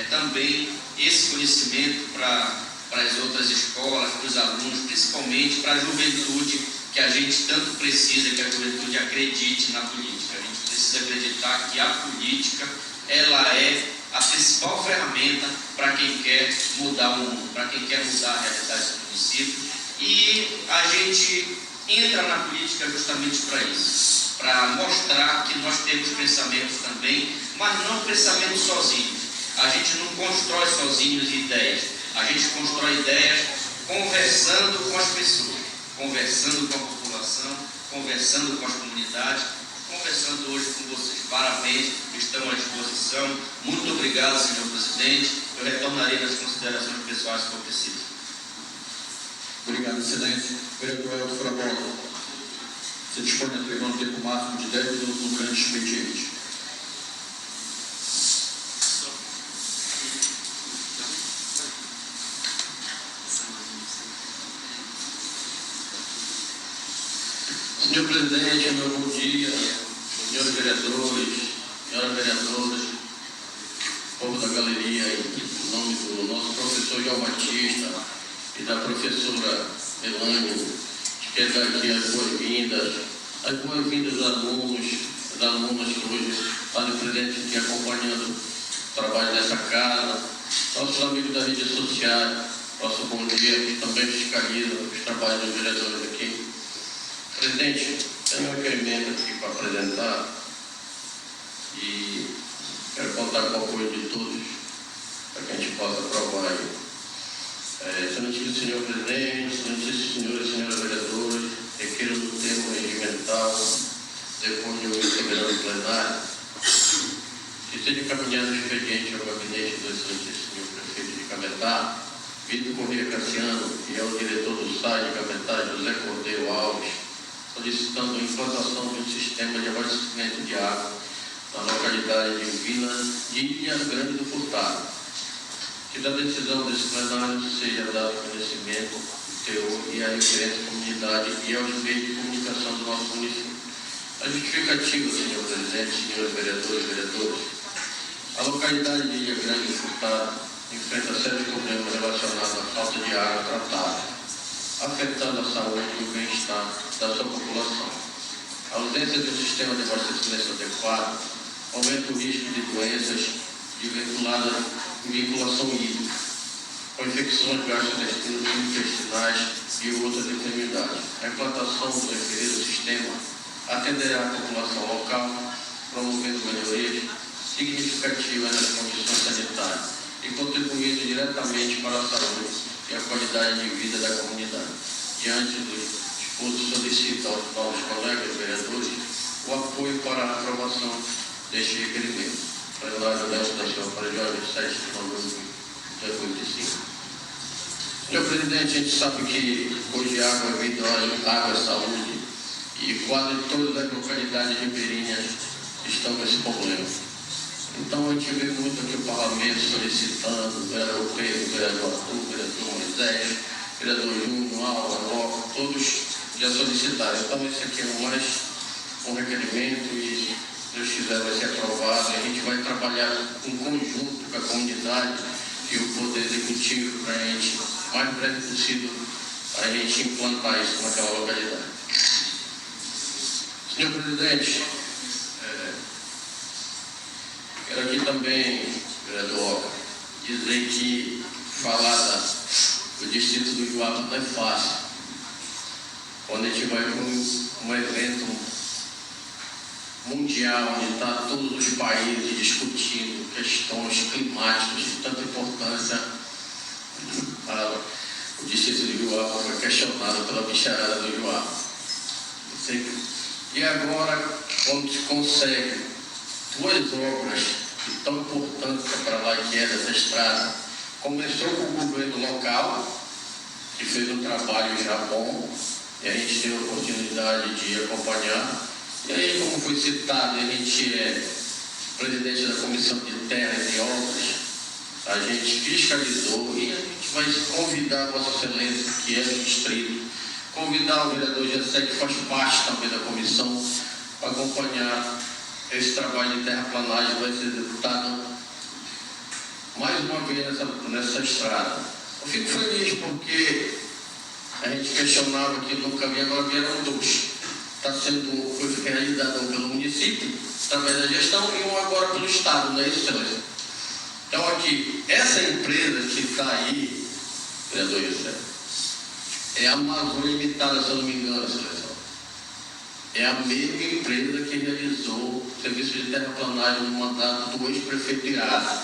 também esse conhecimento para as outras escolas, para os alunos, principalmente para a juventude, que a gente tanto precisa que a juventude acredite na política. A gente precisa acreditar que a política, ela é a principal ferramenta para quem quer mudar o mundo, para quem quer mudar a realidade do município. E a gente entra na política justamente para isso, para mostrar que nós temos pensamentos também, mas não pensamentos sozinhos. A gente não constrói sozinhos ideias, a gente constrói ideias conversando com as pessoas, conversando com a população, conversando com as comunidades, conversando hoje com vocês. Parabéns, estão à disposição. Muito obrigado, senhor presidente. Eu retornarei nas considerações pessoais se for preciso. Obrigado, excelência. Vereador Elton Frabola, você dispõe a entregar um tempo máximo de 10 minutos no grande expediente. Senhor presidente, meu bom dia, senhores vereadores, senhoras vereadoras, povo da galeria, em nome do nosso professor João Batista e da professora Melanie, quero dar aqui as boas-vindas aos alunos, às alunas que hoje fazem presente aqui acompanhando o trabalho dessa casa, nossos amigos das redes sociais, nosso bom dia, que também fiscaliza os trabalhos dos vereadores aqui. Presidente, tenho um requerimento aqui para apresentar e quero contar com o apoio de todos para que a gente possa aprovar aí. Excelentíssimo senhor presidente, excelentíssimos senhores e senhoras vereadores, requeiro no termo regimental, depois de ouvir o soberano plenário, que seja encaminhado o expediente ao gabinete do excelentíssimo senhor prefeito de Cametá, Vitor Corrêa Cassiano, e ao diretor do SAI de Cametá, José Cordeiro Alves, solicitando a implantação de um sistema de abastecimento de água na localidade de Ilha Grande do Furtado. Que da decisão desse plenário seja dado conhecimento, teor e a referência à comunidade e aos meios de comunicação do nosso município. A justificativa, senhor presidente, senhores vereadores e vereadoras, a localidade de Ilha Grande do Furtado enfrenta sérios problemas relacionados à falta de água tratada, afetando a saúde e o bem-estar da sua população. A ausência de um sistema de abastecimento adequado aumenta o risco de doenças de vinculação hídrica, com infecções gastrointestinais e outras enfermidades. A implantação do referido sistema atenderá a população local, promovendo melhorias significativas nas condições sanitárias e contribuindo diretamente para a saúde e a qualidade de vida da comunidade. Diante do disposto, solicito aos novos colegas vereadores o apoio para a aprovação deste requerimento. Plenário da Estação para Jorge 7 de novembro de 2025. Senhor presidente, a gente sabe que hoje água é vida, água é saúde, e quase todas as localidades ribeirinhas estão com esse problema. Então a gente vê muito aqui o parlamento solicitando, o vereador Pedro, o vereador Arthur, o vereador Moisés, o vereador Júnior, Alva, Loco, todos já solicitaram. Então esse aqui é mais um requerimento e, se Deus quiser, vai ser aprovado. E a gente vai trabalhar em conjunto com a comunidade e o Poder Executivo para a gente, o mais breve possível, a gente implantar isso naquela localidade. Senhor presidente, quero aqui também, vereador, dizer que falar do distrito do Juape não é fácil. Quando a gente vai para um evento mundial, onde está todos os países discutindo questões climáticas de tanta importância, o distrito de Juape foi questionado pela bicharada do Juape. E agora, quando se consegue duas obras tão importantes para lá, que é dessa estrada, começou com o governo local, que fez um trabalho já bom, e a gente teve a oportunidade de acompanhar. E aí, como foi citado, a gente é presidente da Comissão de Terras e Obras, a gente fiscalizou e a gente vai convidar a Vossa Excelência, que é do distrito, convidar o vereador Gessé, que faz parte também da comissão, para acompanhar esse trabalho de terraplanagem que vai ser executado mais uma vez nessa estrada. Eu fico feliz porque a gente questionava que nunca havia, agora vieram dois. Foi realizado pelo município, através da gestão, e um agora pelo Estado, não é isso, Excelência? Então aqui, essa empresa que está aí, vereador José, é a Amazônia Limitada, se eu não me engano, Excelência. É a mesma empresa que realizou o serviço de terraplanagem no mandato do ex-prefeito Irado.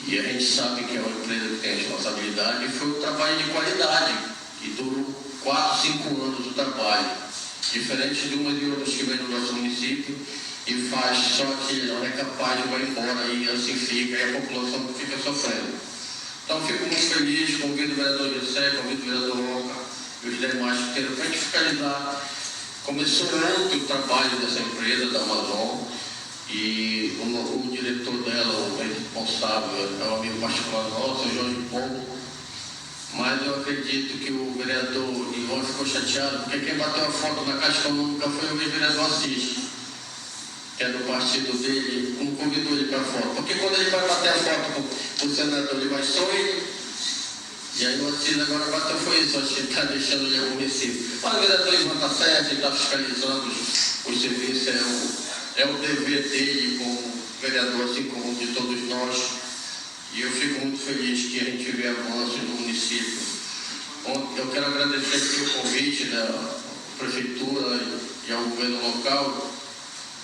E a gente sabe que é uma empresa que tem responsabilidade e foi um trabalho de qualidade, que durou 4, 5 anos o trabalho, diferente de umas e outras que vem no nosso município e faz só que não é capaz de vai embora e assim fica, e a população fica sofrendo. Então fico muito feliz, convido o vereador Gessé, convido o vereador Loca e os demais que para a gente fiscalizar. Começou ontem o trabalho dessa empresa da Amazon e o diretor dela, o responsável, é um amigo particular nosso, o Jorge Paulo. Mas eu acredito que o vereador Ivan ficou chateado, porque quem bateu a foto na Caixa Econômica foi o ex-vereador Assis, que é do partido dele, não convidou ele para a foto. Porque quando ele vai bater a foto com o senador, ele vai só ele, E aí o Assis agora bateu foi isso, acho que está deixando ele aborrecido. Mas o vereador Ivan está certo, ele está fiscalizando os serviços, é o dever dele como vereador, assim como de todos nós. E eu fico muito feliz que a gente vê avanços no município. Eu quero agradecer aqui o convite da Prefeitura e ao governo local,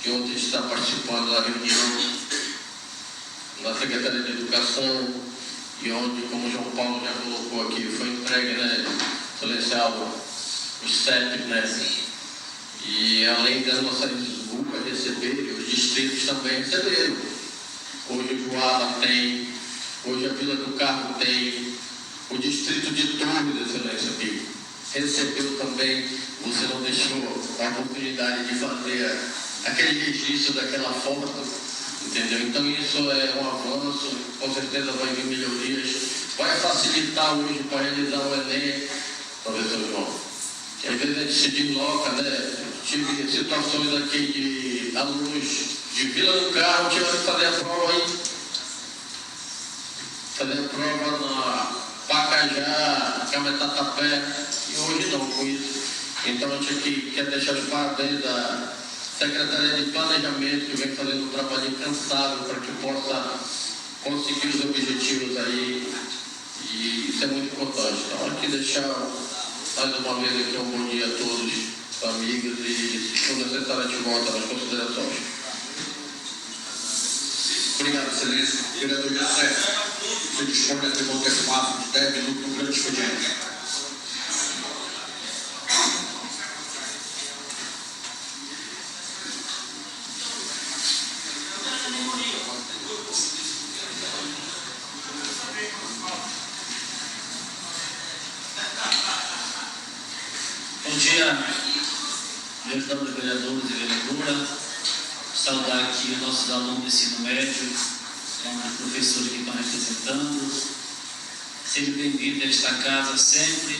que ontem está participando da reunião da Secretaria de Educação, e onde, como o João Paulo já colocou aqui, foi entregue, né, silenciado os CEP, né? E além das nossas vulcas receberem, os distritos também receberam. Hoje o Joala tem, hoje a Vila do Carmo tem, o distrito de Torres, excelência aqui, recebeu também. Você não deixou a oportunidade de fazer aquele registro daquela forma, entendeu? Então isso é um avanço, com certeza vai vir melhorias, vai facilitar hoje para realizar o Enem, professor João. Que às vezes a gente se desloca, né? Tive situações aqui de alunos de Vila do Carmo que tiveram que fazer a prova aí, fazer a prova na Pacajá, Cametatapé, e hoje não com isso. Então a gente aqui quer deixar os parabéns da Secretaria de Planejamento, que vem fazendo um trabalho incansável para que possa conseguir os objetivos aí, e isso é muito importante. Então aqui deixar mais uma vez aqui um bom dia a todos, amigos, e se for necessário a gente volta nas considerações. Obrigado, excelência. Vereador José, você dispõe a pergunta esse máximo de 10 minutos no grande expediente. Bom dia, meus nobres vereadores e vereadoras. Saudar aqui os nossos alunos do ensino médio, os professores que estão representando. Sejam bem-vindos a esta casa sempre.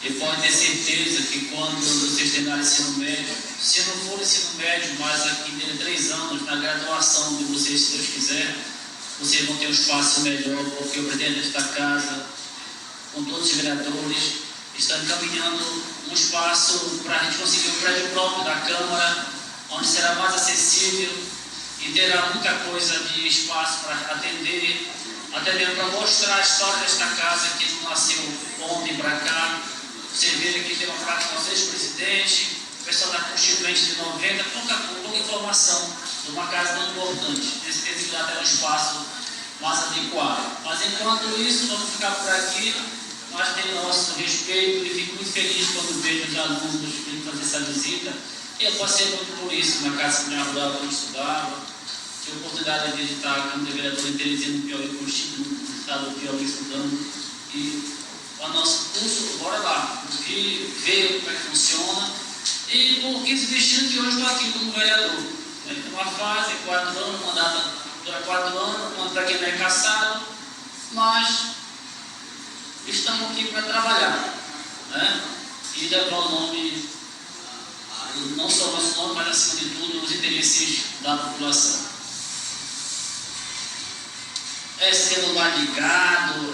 E podem ter certeza que quando vocês terminarem o ensino médio, se não for ensino médio, mas aqui dentro de 3 anos, na graduação de vocês, se Deus quiser, vocês vão ter um espaço melhor, porque eu pretendo esta casa, com todos os vereadores, está encaminhando um espaço para a gente conseguir um prédio próprio da Câmara, onde será mais acessível e terá muita coisa de espaço para atender, até mesmo para mostrar a história desta casa que não nasceu ontem para cá. Você vê que tem uma placa com vocês, presidente, o pessoal da Constituinte de 90, pouca informação de uma casa tão importante. Eles têm que dar até um espaço mais adequado. Mas enquanto isso, vamos ficar por aqui. Nós temos nosso respeito e fico muito feliz quando vejo os alunos vindo fazer essa visita. Eu passei muito por isso na casa minha rural que eu estudava. Tive a oportunidade de visitar como vereador em Teresina, no Piauí, no estado do Piauí, estudando. E o nosso curso, bora lá, ver como é que funciona. E por 15 vestidos que hoje estou aqui como vereador. Uma fase, 4 anos, mandato dura 4 anos, para quem não é caçado, mas estamos aqui para trabalhar, né? E levar o nome, não só o nosso nome, mas acima de tudo os interesses da população. Celular ligado,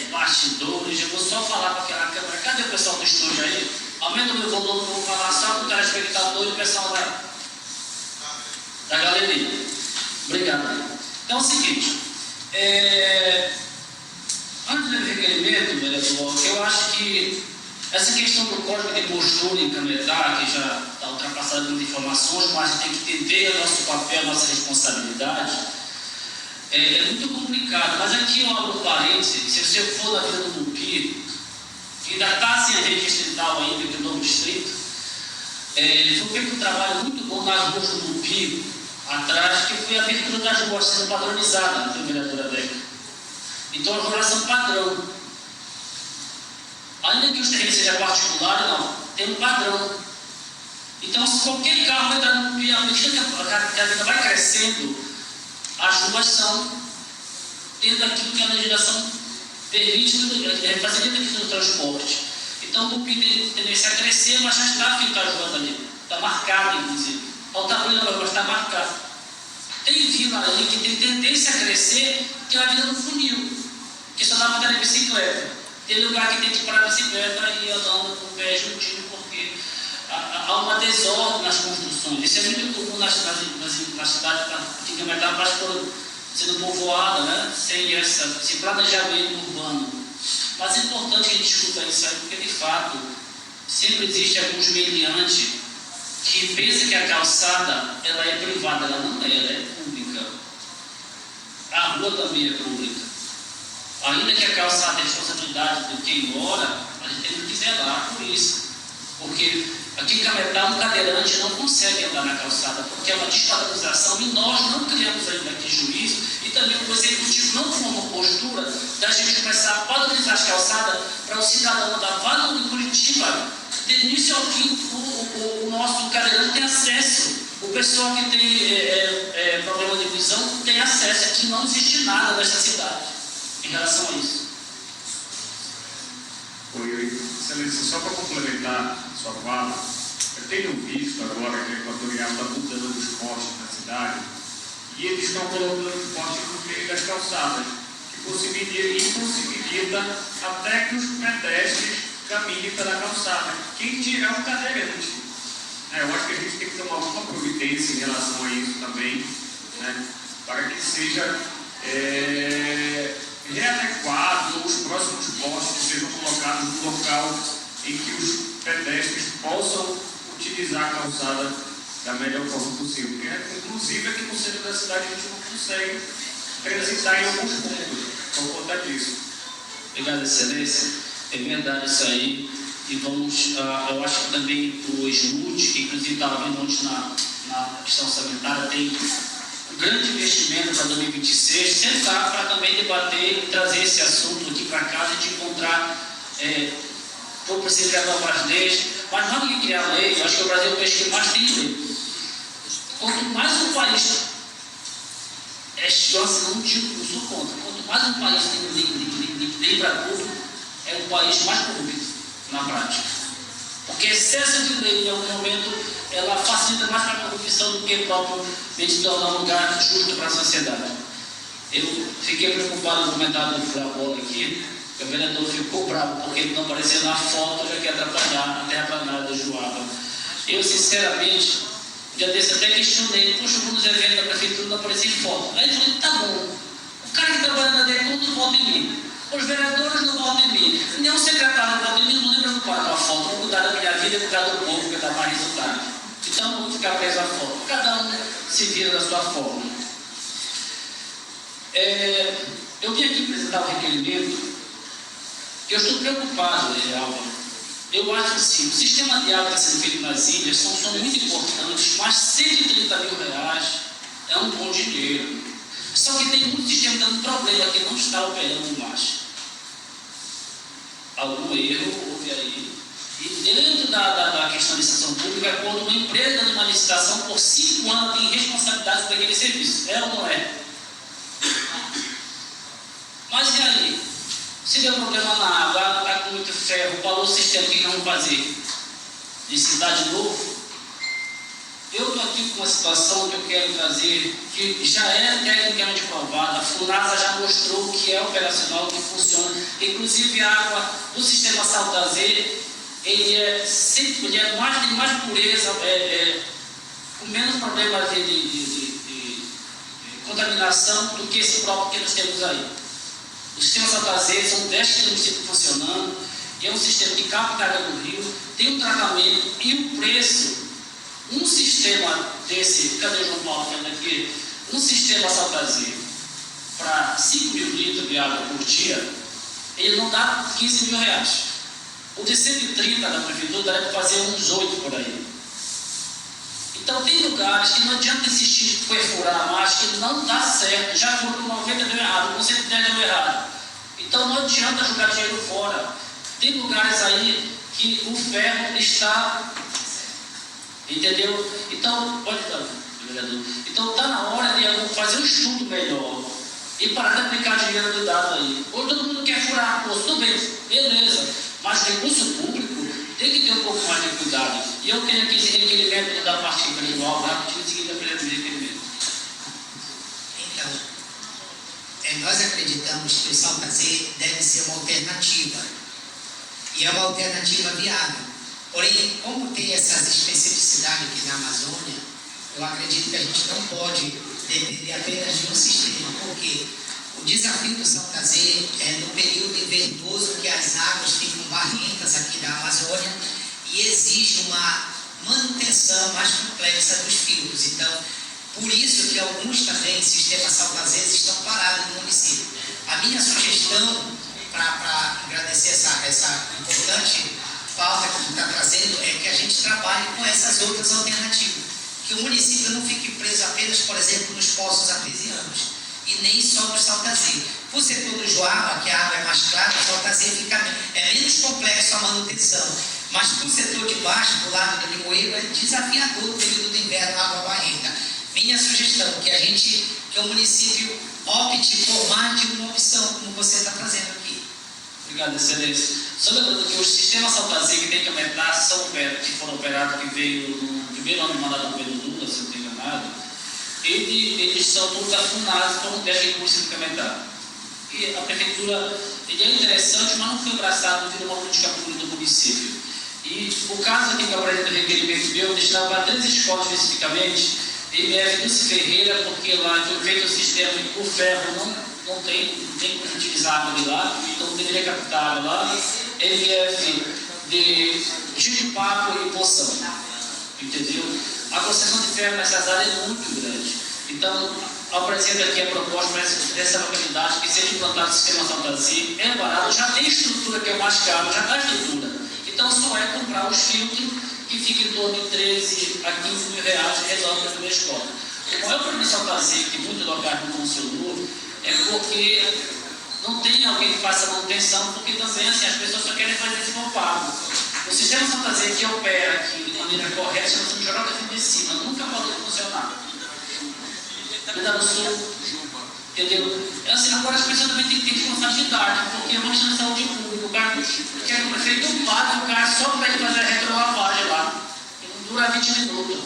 bastidores. Eu vou só falar para aquela câmera. Cadê o pessoal do estúdio aí? Aumenta o meu volume, vou falar só com o telespectador e o pessoal da galeria. Obrigado. Então é o seguinte, antes do requerimento, vereador, eu acho que essa questão do código de postura em Cametá, que já está ultrapassada de informações, mas tem que entender o nosso papel, a nossa responsabilidade, é muito complicado. Mas aqui eu abro um parênteses, se você for na Vila do Mupi, que ainda está sem a rede distrital ainda, do novo distrito, foi feito um trabalho muito bom nas ruas do Mupi, atrás, que foi a abertura das ruas sendo padronizada, não foi, vereadora Beca? Então as ruas são padrão. Ainda que os terrenos sejam particulares, não, tem um padrão. Então, se qualquer carro entrar no Mupi, à medida que a vida vai crescendo, as ruas são dentro daquilo que a legislação permite, fazer dentro daquilo do transporte. Então, o Mupi tem tendência a crescer, mas já está feito as ruas ali. Está marcado, inclusive. Olha o tamanho da rua, está marcado. Tem vila ali que tem tendência a crescer, que é a vila do funil. que só dá para andar de bicicleta. Tem lugar que tem que parar a bicicleta e andando com o pé juntinho, porque há uma desordem nas construções. Isso é muito comum nas cidades antigamente estava sendo povoada, né? Sem esse planejamento urbano. Mas é importante que a gente discuta isso aí, porque de fato sempre existe alguns meliantes que pensam que a calçada ela é privada, ela não é, ela é pública. A rua também é pública. Ainda que a calçada é responsabilidade de quem mora, a gente tem que zelar por isso. Porque aqui em Cametá um cadeirante não consegue andar na calçada, porque é uma despadronização e nós não criamos ainda aqui juízo, e também o executivo não tomou uma postura da gente começar a padronizar as calçadas para o cidadão andar lá no Curitiba, de início ao fim, o nosso cadeirante tem acesso. O pessoal que tem problema de visão tem acesso. Aqui não existe nada nessa cidade em relação a isso. Oi, Excelência, só para complementar sua fala, eu tenho visto agora que a Equatorial está mudando os postes na cidade e eles estão colocando os postes no meio das calçadas, que impossibilita até que os pedestres caminhem pela calçada. Quem tira é o cadeirante. Eu acho que a gente tem que tomar alguma providência em relação a isso também, né, para que seja readequado, os próximos postes sejam colocados no local em que os pedestres possam utilizar a calçada da melhor forma possível. Porque, inclusive, aqui no centro da cidade a gente não consegue transitar em alguns pontos por conta disso. Obrigado, Excelência. É verdade isso aí. E vamos, eu acho que também o SNUT, que inclusive estava vendo ontem na questão orçamentária, tem um grande investimento para 2026, sentar para também debater e trazer esse assunto aqui para casa e de encontrar, ou precisa criar novas leis, mas não que criar lei, eu acho que o Brasil é o país que mais tem lei. Quanto mais um país, não sou contra, quanto mais um país tem lei para tudo, é o país mais corrupto na prática. Porque excesso de lei, em algum momento, ela facilita mais para a corrupção do que propriamente tornar um lugar justo para a sociedade. Eu fiquei preocupado no comentário do Flabola aqui, que o vereador ficou bravo porque ele não apareceu na foto, já que atrapalhar a terraplanada da Joaba. Eu, sinceramente, já desse até questionei, poxa, nos eventos da prefeitura não aparecia em foto. Aí eu falei, tá bom, o cara que trabalha na DECOM não vota em mim. Os vereadores não votam em mim, nem o secretário vota em mim, não lembra do quadro a foto, vou cuidar da minha vida, cuidar do povo, que dá mais resultado. Então vamos ficar preso à foto. Cada um se vira da sua forma. Eu vim aqui apresentar o requerimento, que eu estou preocupado, Álvaro. Eu acho que sim, o sistema de água que está sendo feito nas ilhas são muito importantes, mas 130 mil reais é um bom dinheiro. Só que tem muito sistema dando problema que não está operando mais. Algum erro houve aí. E dentro da questão da licitação pública, quando uma empresa dá uma licitação por 5 anos tem responsabilidade por aquele serviço. É ou não é? Mas e aí? Se deu problema na água, está com muito ferro, qual é o sistema que nós vamos fazer? Licitar de novo? Eu estou aqui com uma situação que eu quero trazer, que já é tecnicamente provada, a FUNASA já mostrou que é operacional, que funciona. Inclusive a água do sistema Saltazer, ele tem mais pureza, com menos problemas de contaminação do que esse próprio que nós temos aí. O sistema Saltazer são 10 km funcionando, e é um sistema que capta a água do rio, tem um tratamento e o preço. Um sistema desse, cadê o João Paulo falando aqui? Um sistema Saltazer para 5 mil litros de água por dia, ele não dá 15 mil reais. O de 130 da prefeitura deve fazer uns 8 por aí. Então tem lugares que não adianta insistir em perfurar mais, que não dá certo. Já foram com 90 deu errado, com 110 deu errado. Então não adianta jogar dinheiro fora. Tem lugares aí que o ferro está... Entendeu? Então, pode dar, vereador. Então está na hora de fazer um estudo melhor e parar de aplicar dinheiro do dado aí. Hoje todo mundo quer furar a poço, tudo bem, beleza. Mas recurso público tem que ter um pouco mais de cuidado. E eu tenho aqui esse requerimento da parte individual, rapidinho, em seguida apresento o requerimento. Então, nós acreditamos que o Salta Z deve ser uma alternativa, e é uma alternativa viável. Porém, como tem essas especificidades aqui na Amazônia, eu acredito que a gente não pode depender apenas de um sistema, porque o desafio do Salta Z é no período invernoso, que as águas ficam barrentas aqui da Amazônia e exige uma manutenção mais complexa dos filtros. Então, por isso que alguns também sistemas Salta Z estão parados no município. A minha sugestão, para agradecer essa importante pauta que tu está trazendo, é que a gente trabalhe com essas outras alternativas. Que o município não fique preso apenas, por exemplo, nos poços artesianos, e nem só no Salta Z. Por ser todo Joaba, que a água é mais clara, o Salta Z é menos complexo a manutenção. Mas para o setor de baixo, do lado do Limoeiro, é desafiador no período do inverno, água barrenta. Minha sugestão é que o município opte por mais de uma opção, como você está trazendo aqui. Obrigado, excelência. Só lembrando que os sistemas Salta Z que tem que aumentar que foram operados, que veio no primeiro ano do mandato do governo Lula, se não estou enganado, eles são todos afunados por um teste que o município tem que aumentar. E a prefeitura, ele é interessante, mas não foi abraçado devido a uma política pública do município. E o caso aqui que eu apresento o requerimento meu, destinava para 3 escolas especificamente, MF Dulce Ferreira, porque lá foi feito o sistema e o ferro não tem como utilizar água de lá, então deveria captar água lá. MF de Jutipapo e Poção, entendeu? A concessão de ferro nessas áreas é muito grande. Então, apresento aqui a proposta para essa localidade que seja implantado o sistema Salta Z, é barato, já tem estrutura que é o mais caro, já está estrutura. Então, só é comprar os filtros que fica em torno de 13 a 15 mil reais e resolve para a escola. O maior problema do Salta Z, que muitos locais não funcionou, é porque não tem alguém que faça manutenção, porque também assim, as pessoas só querem fazer esse pago. O sistema Salta Z que opera aqui de maneira correta, chama-se um jornal de cima, nunca parou de funcionar. Cuidado do Sul, entendeu? Assim, agora as pessoas também têm que ter responsabilidade, porque é uma questão de saúde pública. O cara quer que o prefeito pague o cara só para ele fazer a retrolavagem lá, que não dura 20 minutos.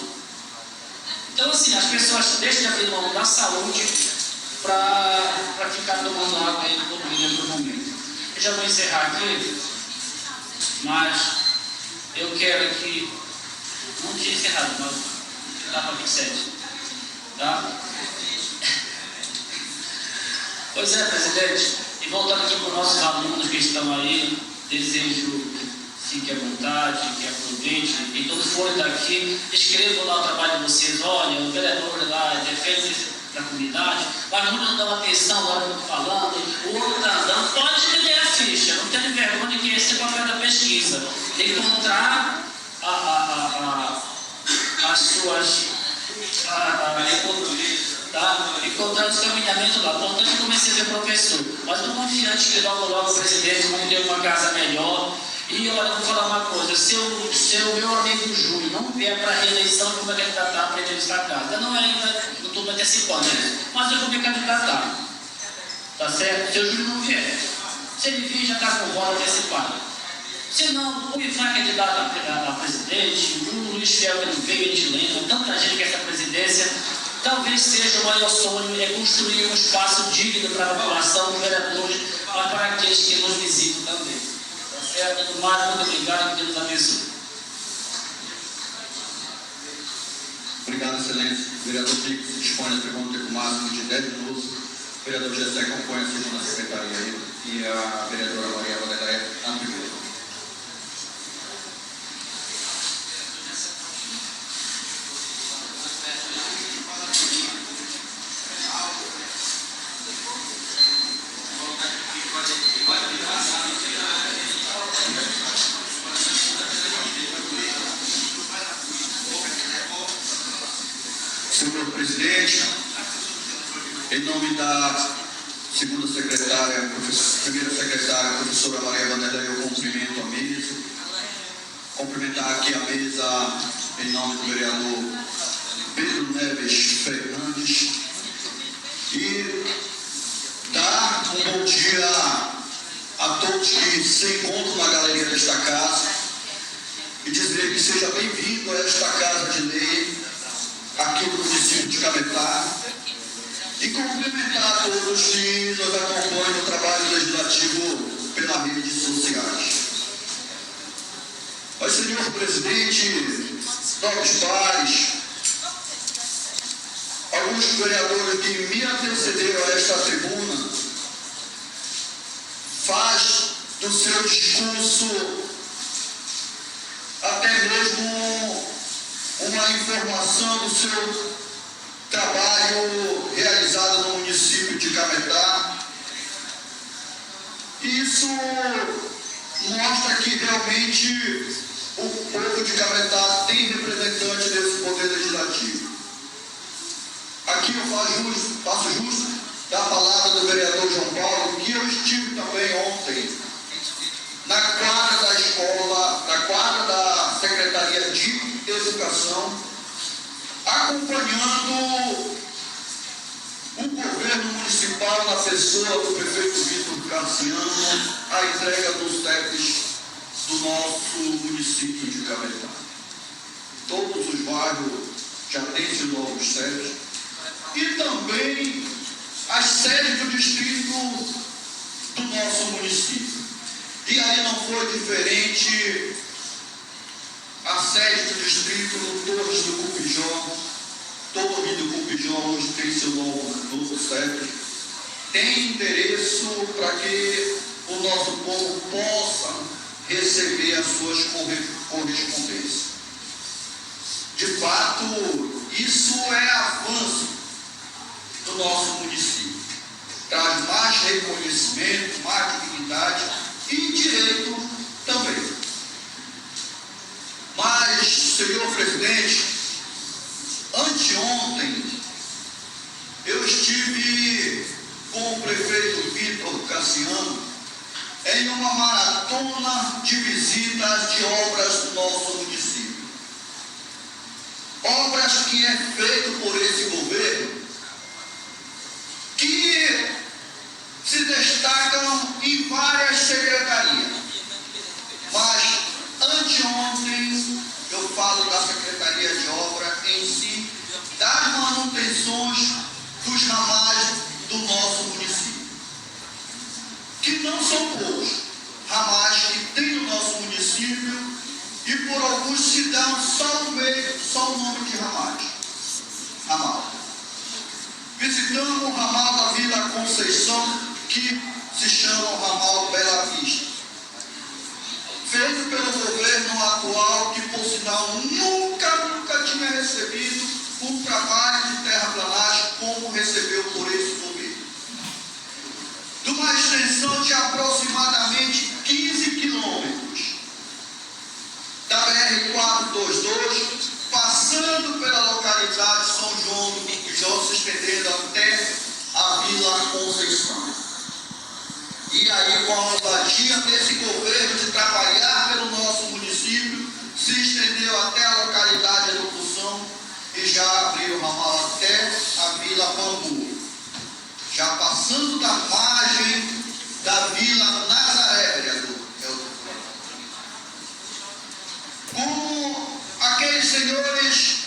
Então, assim, as pessoas deixam de abrir mão da saúde para ficar tomando água aí no momento. Eu já vou encerrar aqui, mas eu quero que, não tinha encerrado, mas dá para 27, tá? Pois é, presidente, e voltando aqui para os nossos alunos que estão aí, desejo que fiquem à vontade, que aproveitem, e quando forem daqui, escrevam lá o trabalho de vocês. Olha, o vereador lá é defesa da comunidade, mas muitos não dão atenção na hora que eu estou falando, o outro está andando, pode entender a ficha, não tenho vergonha que esse é o papel da pesquisa, de encontrar as suas encontrar os caminhamentos lá. Portanto, eu comecei a ser professor, mas estou confiante que logo o presidente vai ter uma casa melhor. E olha, vou falar uma coisa, se o meu amigo Júlio não vier para a reeleição, eu vou me candidatar para ele esta casa. Não é ainda, não estou me antecipando isso, mas eu vou me candidatar. Tá certo? Se o Júlio não vier, se ele vir, já está com voto antecipado. Se não, o Ivan é candidato a presidente, o Luiz Fiel que não veio, a gente lembra, tanta gente que essa presidência. Talvez seja o maior sonho é construir um espaço digno para a população, dos vereadores, mas para aqueles que nos visitam também. Tá certo? Do mais, muito obrigado, que Deus abençoe. Obrigado, excelência. O vereador Pico dispõe da tribuna com máximo de 10 minutos. O vereador Gessé compõe a segunda secretaria e a vereadora Maria Valéria a primeira. Senhor presidente, em nome da segunda secretária, primeira secretária, professora Maria Vanderlei, eu cumprimento a mesa. Cumprimentar aqui a mesa em nome do vereador Pedro Neves Fernandes e dar um bom dia a todos que se encontram na galeria desta casa e dizer que seja bem-vindo a esta casa de lei aqui no município de Cametá, e cumprimentar todos que nos acompanham no trabalho legislativo pelas redes sociais. Mas, senhor presidente, nobres pares, alguns vereadores que me antecederam a esta tribuna, faz do seu discurso até mesmo uma informação do seu trabalho realizado no município de Cametá. Isso mostra que realmente o povo de Cametá tem representante nesse poder legislativo. Aqui eu faço justo da palavra do vereador João Paulo, que eu estive também ontem na quadra da escola, na quadra da Secretaria de Educação, acompanhando o governo municipal na pessoa do prefeito Vitor Cassiano, a entrega dos CEPs do nosso município de Cametá. Todos os bairros já têm seus novos CEPs e também as sedes do distrito do nosso município. E aí não foi diferente a sede do distrito no Torres do Cupijó. Torres do Cupijó hoje tem seu novo CEP. Tem endereço para que o nosso povo possa receber as suas correspondências. De fato, isso é avanço do nosso município. Traz mais reconhecimento, mais dignidade e direito também. Mas, senhor presidente, anteontem eu estive com o prefeito Vitor Cassiano em uma maratona de visitas de obras do nosso município. Obras que é feito por esse governo, que se destacam em várias secretarias. Mas anteontem eu falo da Secretaria de Obra em si, das manutenções dos ramais do nosso município, que não são poucos ramais que tem no nosso município, e por alguns se dão só o nome de ramal. Visitamos o ramal da Vila Conceição, que se chama o ramal Bela Vista, feito pelo governo atual, que por sinal nunca tinha recebido um trabalho de terraplanagem como recebeu por esse governo. De uma extensão de aproximadamente 15 quilômetros da BR-422, passando pela localidade de São João do Cupijó, se estendendo até a Vila Conceição. E aí, com a ousadia desse governo de trabalhar pelo nosso município, se estendeu até a localidade de Educação e já abriu o ramal até a Vila Pambu, já passando da margem da Vila Nazaré, vereador. Como aqueles senhores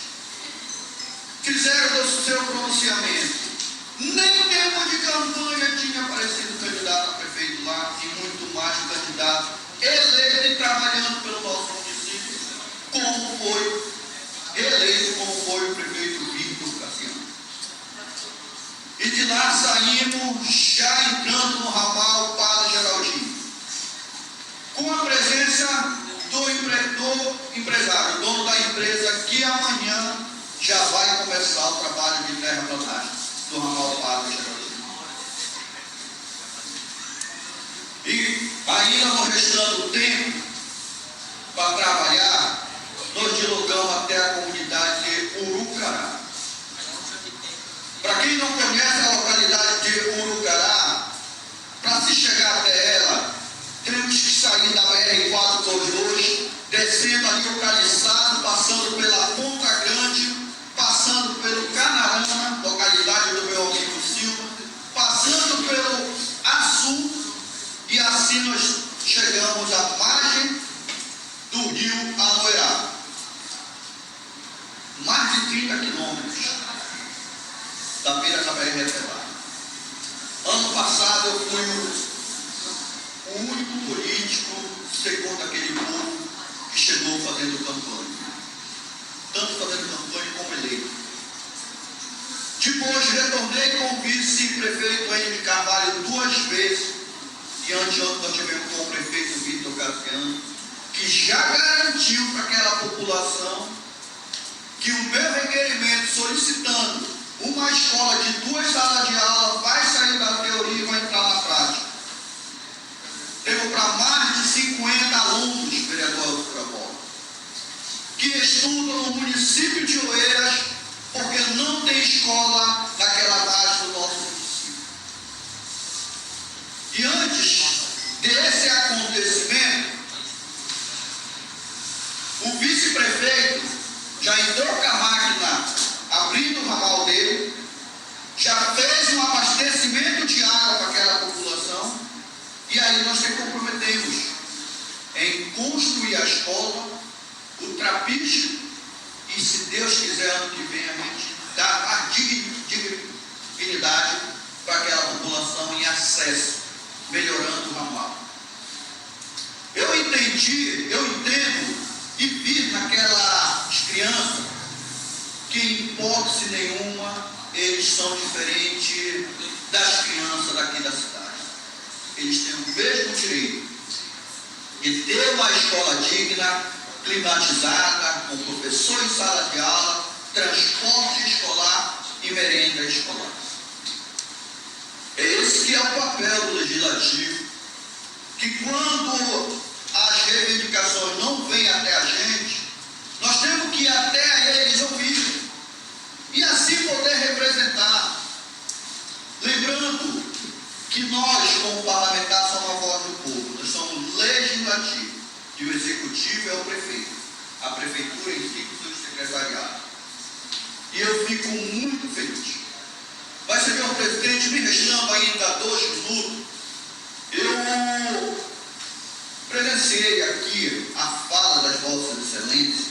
fizeram do seu pronunciamento, nem tempo de campanha tinha aparecido candidato a prefeito lá, e muito mais candidato eleito e trabalhando pelo nosso município, como foi eleito, como foi o prefeito Vitor Cassiano. E de lá saímos já entrando no ramal Padre Geraldinho, com a presença do empresário, dono da empresa, que amanhã já vai começar o trabalho de terraplanagem do ramal Padre Geraldinho. E ainda não restando tempo para trabalhar, nós deslocamos até a comunidade de Urucará. Para quem não conhece a localidade de Urucará, para se chegar até ela, temos que sair da BR-422, descendo ali o Caliçado, passando pela Ponta Grande, passando pelo Canarana, localidade do meu amigo Silva, passando pelo Açu, e assim nós chegamos à margem do rio Anoirá. Mais de 30 quilômetros. da Piracabé Reservado. Ano passado eu fui o único político, segundo aquele povo, que chegou fazendo campanha. Tanto fazendo campanha como eleito. Depois retornei com o vice-prefeito Henrique Carvalho 2 vezes. E anteontem nós tivemos com o prefeito Vitor Cassiano, que já garantiu para aquela população que o meu requerimento solicitando uma escola de 2 salas de aula vai sair da teoria e vai entrar na prática. Temos para mais de 50 alunos, vereador Alfredo, que estudam no município de Oeiras, porque não tem escola naquela base do nosso município. E antes desse acontecimento, o vice-prefeito já entrou com a máquina abrindo o ramal dele, já fez um abastecimento de água para aquela população, e aí nós se comprometemos em construir a escola, o trapiche, e se Deus quiser, ano que vem, a gente dá a dignidade para aquela população em acesso, melhorando o ramal. Eu entendo e vi naquelas crianças que, em hipótese nenhuma, eles são diferentes das crianças daqui da cidade. Eles têm o mesmo direito de ter uma escola digna, climatizada, com professor em sala de aula, transporte escolar e merenda escolar. É esse que é o papel do legislativo, que quando as reivindicações não vêm até a gente, nós temos que ir até eles ouvir e assim poder representar. Lembrando que nós, como parlamentares, somos a voz do povo, nós somos legislativo, e o executivo é o prefeito, a prefeitura em si com seu secretariado. E eu fico muito feliz. Mas, senhor presidente, me restando ainda 2 minutos, eu presenciei aqui a fala das vossas excelências,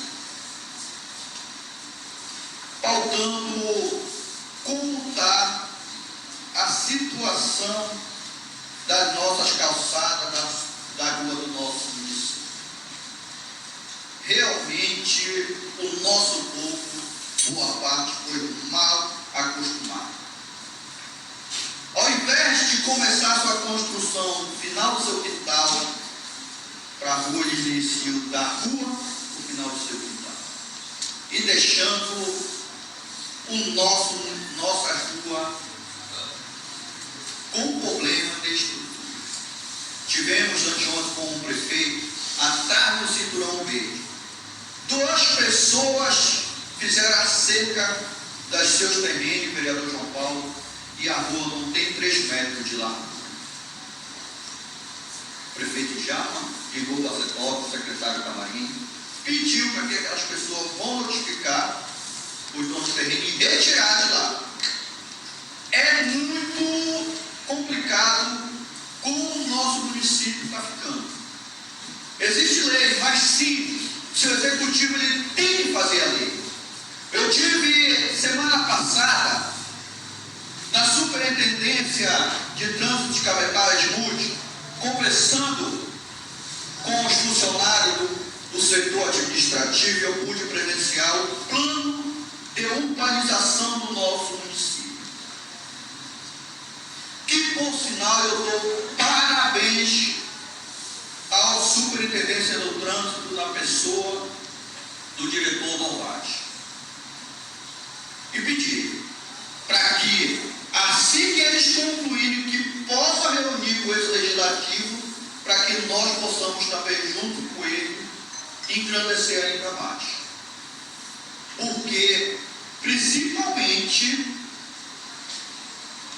pautando como está a situação das nossas calçadas, da rua do nosso município. Realmente, o nosso povo, boa parte, foi mal acostumado. Ao invés de começar sua construção no final do seu quintal, para a rua de início da rua, no final do seu quintal, e deixando nossa rua com problema de estrutura. Tivemos anteontem com o prefeito, atrás do cinturão verde, 2 pessoas fizeram a cerca dos seus terrenos, vereador João Paulo, e a rua não tem 3 metros de largura. O prefeito Jama ligou para o secretário Camarim, pediu para que aquelas pessoas vão notificar os nossos terrenos e retirar de lá. É muito complicado como o nosso município está ficando. Existe lei, mas sim, o seu executivo ele tem que fazer a lei. Eu tive semana passada na Superintendência de Trânsito de Cametá e Esmute, conversando com os funcionários do setor administrativo, e eu pude presenciar o plano de urbanização do nosso município. Que, por sinal, eu dou parabéns à Superintendência do Trânsito, na pessoa do diretor Novati. E pedir para que, assim que eles concluírem, que possa reunir com esse legislativo, para que nós possamos também, junto com ele, engrandecer ainda mais. Porque, principalmente,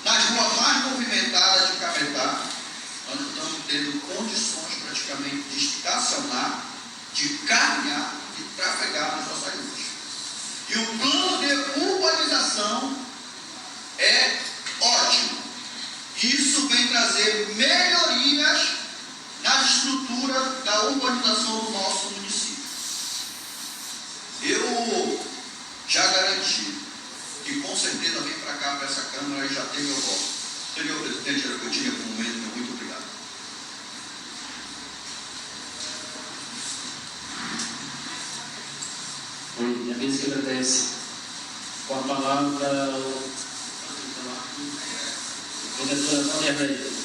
nas ruas mais movimentadas de Cametá, nós não estamos tendo condições praticamente de estacionar, de caminhar e trafegar nas nossas ruas. E o plano de urbanização é ótimo. Isso vem trazer melhorias na estrutura da urbanização do nosso município. Eu já garanti, que com certeza vem para cá, para essa Câmara, e já tem meu voto. Senhor presidente, era o que eu tinha por um momento. Muito obrigado. Oi, a mesa que agradece. Com a palavra, vereadora Maria Reis.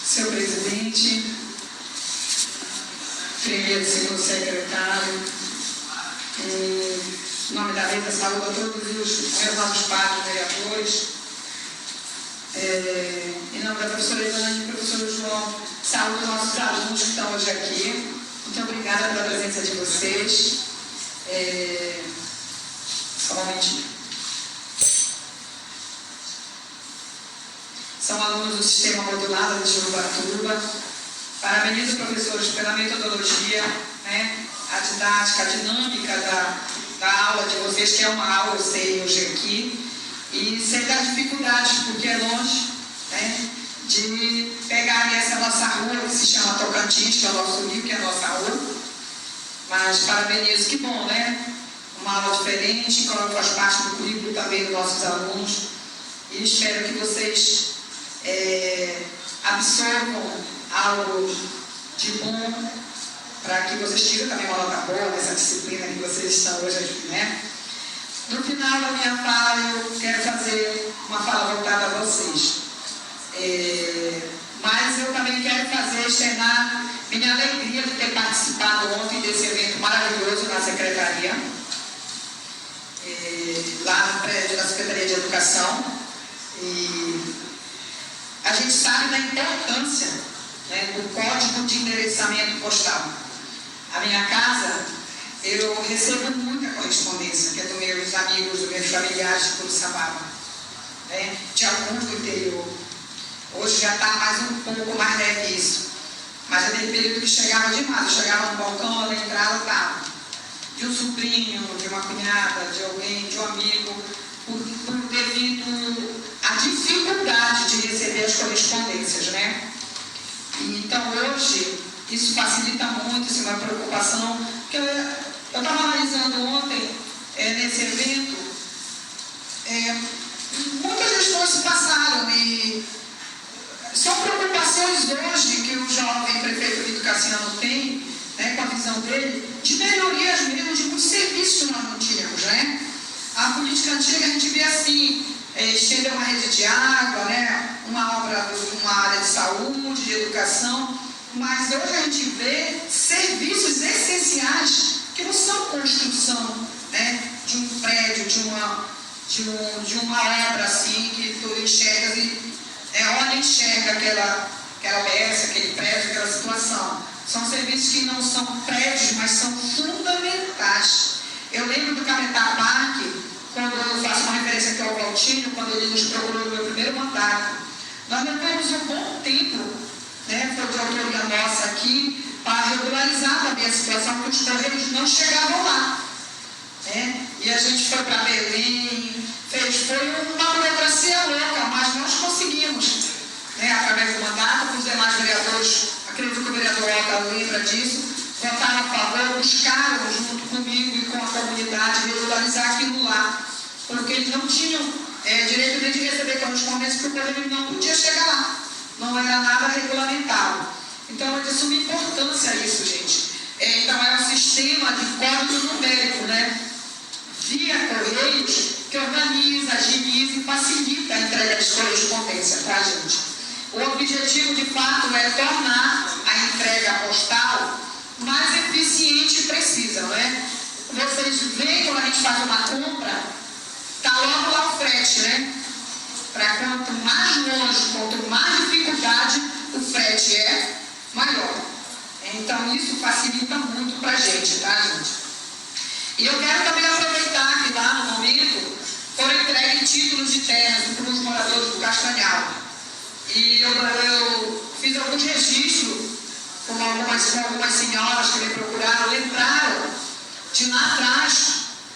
Senhor presidente, primeiro e segundo secretário, em nome da mesa, saúdo a todos os meus novos pares vereadores, em nome da professora Ivana e do professor João, saúdo os nossos alunos que estão hoje aqui. Muito obrigada pela presença de vocês. Só um momentinho. São alunos do Sistema Modulado de Jurubatuba. Parabenizo os professores pela metodologia, né, a didática, a dinâmica da aula de vocês, que é uma aula, eu sei, hoje aqui, e sei das dificuldades, porque é longe, né, de pegar ali essa nossa rua, que se chama Tocantins, que é o nosso rio, que é a nossa rua. Mas parabenizo, que bom, né? Uma aula diferente, que faz parte do currículo também dos nossos alunos, e espero que vocês absorvam algo de bom para que vocês tirem também uma nota boa nessa disciplina que vocês estão hoje aqui, né? No final da minha fala, eu quero fazer uma fala voltada a vocês. Mas eu também quero externar minha alegria de ter participado ontem desse evento maravilhoso na Secretaria, lá no prédio da Secretaria de Educação. E a gente sabe da importância, né, do código de endereçamento postal. A minha casa, eu recebo muita correspondência, que é dos meus amigos, dos meus familiares de Curuçapava, né, de alguns do interior. Hoje já está mais um pouco mais leve isso. Mas já teve período que chegava demais. Eu chegava no balcão, na entrada, estava de um sobrinho, de uma cunhada, de alguém, de um amigo, devido à dificuldade de receber as correspondências, né? E, então, hoje, isso facilita muito, isso é uma preocupação, porque eu estava analisando ontem, nesse evento, muitas questões se passaram e são preocupações hoje que o jovem prefeito Vitor Cassiano tem, né, com a visão dele, de melhorias mesmo, de muitos serviços que nós não tínhamos, né? A política antiga a gente vê assim, estender uma rede de água, né, uma obra, uma área de saúde, de educação, mas hoje a gente vê serviços essenciais que não são construção, né, de um prédio, de uma obra assim, que tu enxergas e olha e enxerga aquela peça, aquele prédio, aquela situação. São serviços que não são prédios, mas são fundamentais. Eu lembro do Cametá Parque, quando eu faço uma referência aqui ao Valtinho, quando ele nos procurou no meu primeiro mandato. Nós levamos um bom tempo, né, foi de autoria nossa aqui, para regularizar também a situação, porque os correios não chegavam lá. Né? E a gente foi para Belém, foi uma burocracia louca, mas nós conseguimos, né, através do mandato, com os demais vereadores, acredito que o vereador Otto lembra disso, votaram a favor, buscaram junto comigo e com a comunidade regularizar aquilo lá, porque eles não tinham direito nem de receber correspondência, porque o correio não podia chegar lá, não era nada regulamentado. Então, é de suma importância isso, gente. Então, é um sistema de código numérico, né, via correios, que organiza, agiliza e facilita a entrega de correspondência para a gente. O objetivo, de fato, é tornar a entrega postal mais eficiente e precisa, não é? Vocês veem quando a gente faz uma compra, está logo lá o frete, né? Para quanto mais longe, quanto mais dificuldade, o frete é maior. Então, isso facilita muito para a gente, tá, gente? E eu quero também aproveitar que lá no momento foram entregues títulos de terras para os moradores do Castanhal. E eu fiz alguns registros com algumas senhoras que me procuraram, lembraram de lá atrás,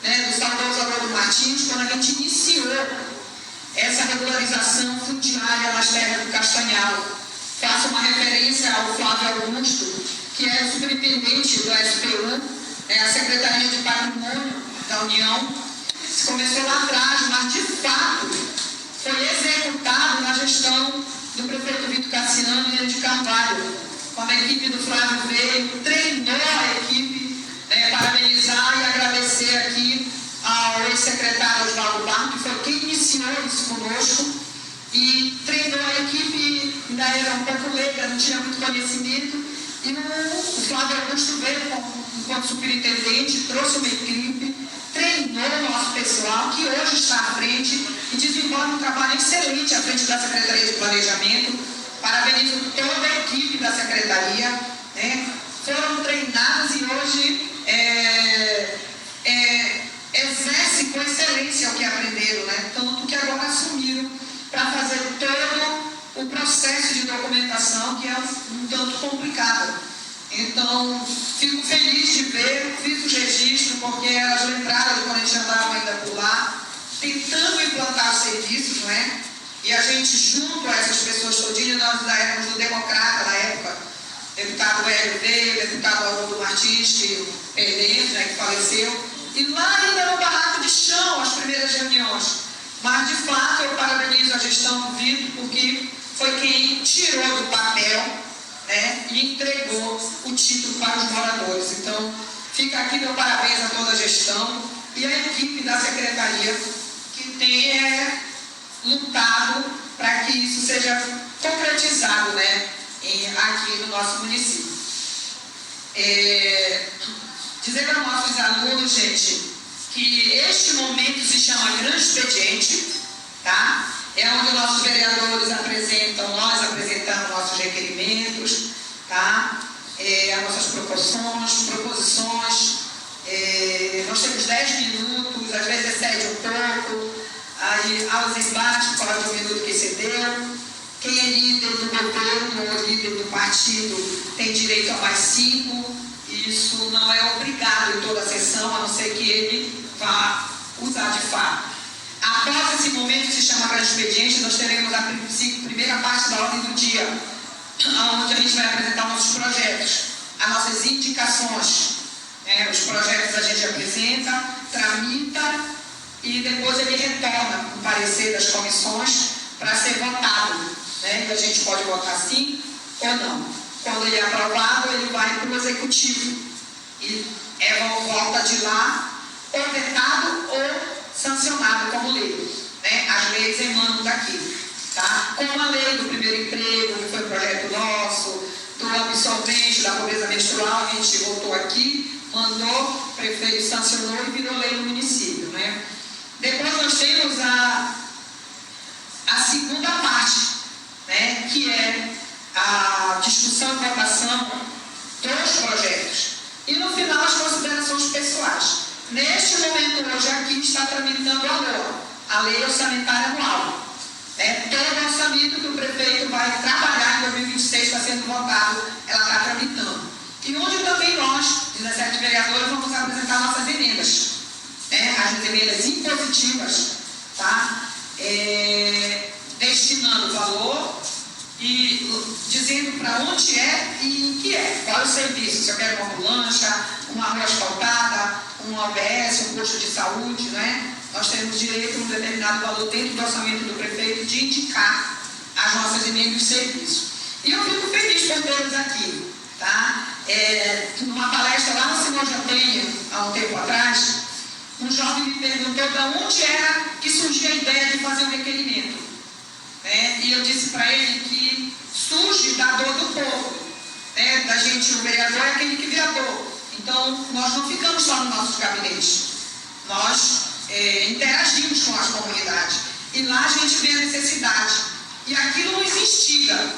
né, do saudoso Haroldo Martins, quando a gente iniciou essa regularização fundiária nas terras do Castanhal. Faço uma referência ao Flávio Augusto, que é o superintendente do SPU, a Secretaria de Patrimônio da União. Isso começou lá atrás, mas de fato foi executado na gestão do prefeito Vitor Cassiano e de Carvalho, quando a equipe do Flávio veio, treinou a equipe, parabenizar e agradecer aqui ao ex-secretário Osvaldo Barro, que foi quem iniciou isso conosco, e treinou a equipe, ainda era um pouco leiga, não tinha muito conhecimento, e o Flávio Augusto veio enquanto superintendente, trouxe uma equipe, treinou o nosso pessoal, que hoje está à frente e desenvolve um trabalho excelente à frente da Secretaria de Planejamento. Parabenizo toda a equipe da Secretaria, foram treinados e hoje exercem com excelência o que aprenderam, tanto que agora assumiram para fazer todo o processo de documentação, que é um tanto complicado. Então, fico feliz de ver, fiz o registro, porque era as entradas de quando a gente andava ainda por lá, tentando implantar os serviços, E a gente, junto a essas pessoas todinhas, nós éramos do Democrata na época, deputado Hélio veio, deputado Haroldo Martins, que perdemos, que faleceu, e lá ainda no barraco de chão, as primeiras reuniões. Mas, de fato, eu parabenizo a gestão do Vitor, porque foi quem tirou do papel, e entregou o título para os moradores. Então, fica aqui meu parabéns a toda a gestão e a equipe da Secretaria, que tem lutado para que isso seja concretizado, aqui no nosso município. Dizer para nossos alunos, gente, que este momento se chama Grande Expediente, tá? É onde nossos vereadores apresentam, nós apresentamos nossos requerimentos, tá? As nossas proposições. Nós temos 10 minutos, às vezes excede um pouco, aí aos embates, por causa do minuto que excedeu. Quem é líder do governo ou líder do partido tem direito a mais 5. Isso não é obrigado em toda a sessão, a não ser que ele vá usar de fato. Após esse momento que se chama Grande Expediente, nós teremos a primeira parte da ordem do dia, onde a gente vai apresentar nossos projetos, as nossas indicações. Os projetos a gente apresenta, tramita e depois ele retorna o parecer das comissões para ser votado. E a gente pode votar sim ou não. Quando ele é aprovado, ele vai para o executivo e volta de lá ou vetado ou sancionado como lei. As leis emanam daqui. Tá? Como a lei do primeiro emprego, que foi um projeto nosso, do absolvente, da pobreza menstrual, a gente votou aqui, mandou, o prefeito sancionou e virou lei no município. Depois nós temos a segunda parte, que é a discussão e votação dos projetos. E no final as considerações pessoais. Neste momento hoje aqui está tramitando a LOA, a Lei Orçamentária Anual. Todo o orçamento que o prefeito vai trabalhar em 2026 está sendo votado, ela está tramitando. E onde também nós, 17 vereadores, vamos apresentar nossas emendas. As emendas impositivas, tá? Destinando valor e dizendo para onde é e em que é. Qual é o serviço? Se eu quero uma ambulância, uma rua asfaltada, um OBS, um posto de saúde, Nós temos direito a um determinado valor dentro do orçamento do prefeito de indicar as nossas emendas de serviço. E eu fico feliz por todos aqui, tá? Numa palestra lá no Senhor Jantenha, há um tempo atrás, um jovem me perguntou de onde era que surgia a ideia de fazer um requerimento. E eu disse para ele que surge da dor do povo. Da gente, o vereador é aquele que vê a dor. Então, nós não ficamos só nos nossos gabinetes. Nós interagimos com as comunidades. E lá a gente vê a necessidade. E aquilo nos instiga.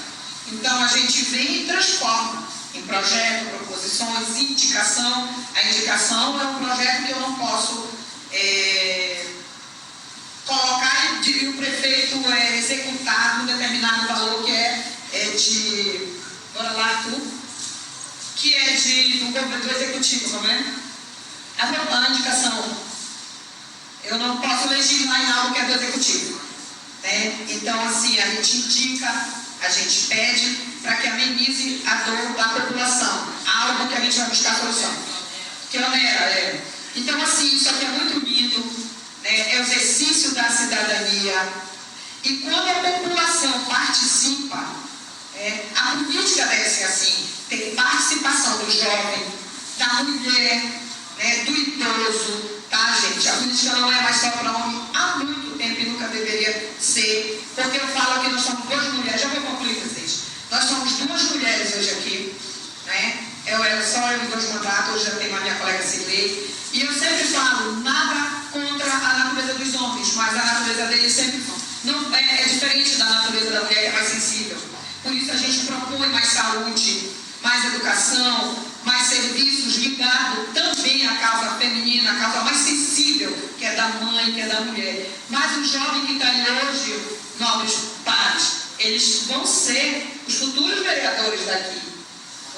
Então, a gente vem e transforma em projeto, proposições, indicação. A indicação é um projeto que eu não posso colocar e o prefeito executar um determinado valor que é de... Bora lá, que é do executivo, não é? A indicação Eu não posso legislar em algo que é do executivo. Né? Então, assim, a gente indica, a gente pede para que amenize a dor da população. Algo que a gente vai buscar solução. Que onera, Então, assim, isso aqui é muito lindo, né? É o exercício da cidadania. E quando a população participa, a política deve ser assim, ter participação do jovem, da mulher, né, do idoso, tá, gente? A política não é mais só para homem há muito tempo e nunca deveria ser, porque eu falo que nós somos duas mulheres, já vou concluir, presidente. Nós somos duas mulheres hoje aqui, né? Eu era só eu em 2 mandatos, hoje já tenho a minha colega Cirlei, e eu sempre falo, nada contra a natureza dos homens, mas a natureza deles sempre não é diferente da natureza da mulher, que é mais sensível. Por isso a gente propõe mais saúde, mais educação, mais serviços ligados também à causa feminina, à causa mais sensível, que é da mãe, que é da mulher. Mas o jovem que está aí hoje, nobres pares, eles vão ser os futuros vereadores daqui.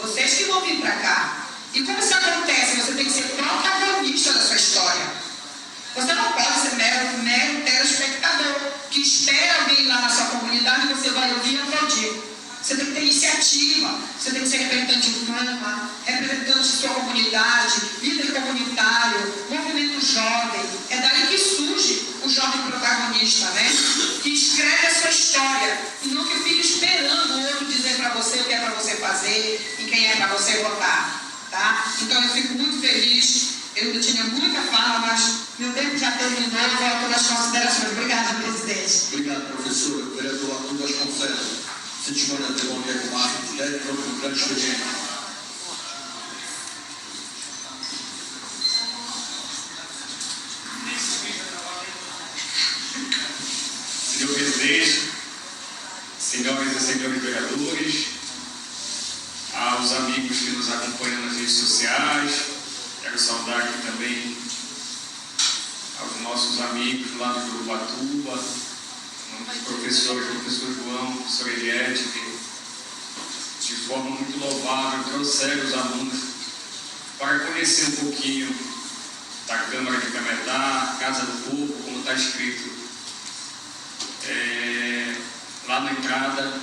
Vocês que vão vir para cá. E como isso acontece? Você tem que ser protagonista da sua história. Você não pode ser mero telespectador, que espera alguém lá na sua comunidade e você vai ouvir e aplaudir. Você tem que ter iniciativa, você tem que ser representante de turma, representante de sua comunidade, líder comunitário, movimento jovem. É daí que surge o jovem protagonista, né? Que escreve a sua história e não que fica esperando o outro dizer para você o que é para você fazer e quem é para você votar, tá? Então eu fico muito feliz. Eu tinha muita fala, mas meu tempo já terminou. Volto nas considerações. Obrigada, presidente. Obrigado, professor. O vereador Arthur Vasconcelos. Se dispõe a ter bom dia com o Marcos, um grande expediente. Senhor presidente, senhoras e senhores vereadores, aos amigos que nos acompanham nas redes sociais, quero saudar aqui também aos nossos amigos lá do Urubatuba, os professores, professor João, professor Eliette, que de forma muito louvável trouxeram os alunos para conhecer um pouquinho da Câmara de Cametá, Casa do Povo, como está escrito lá na entrada,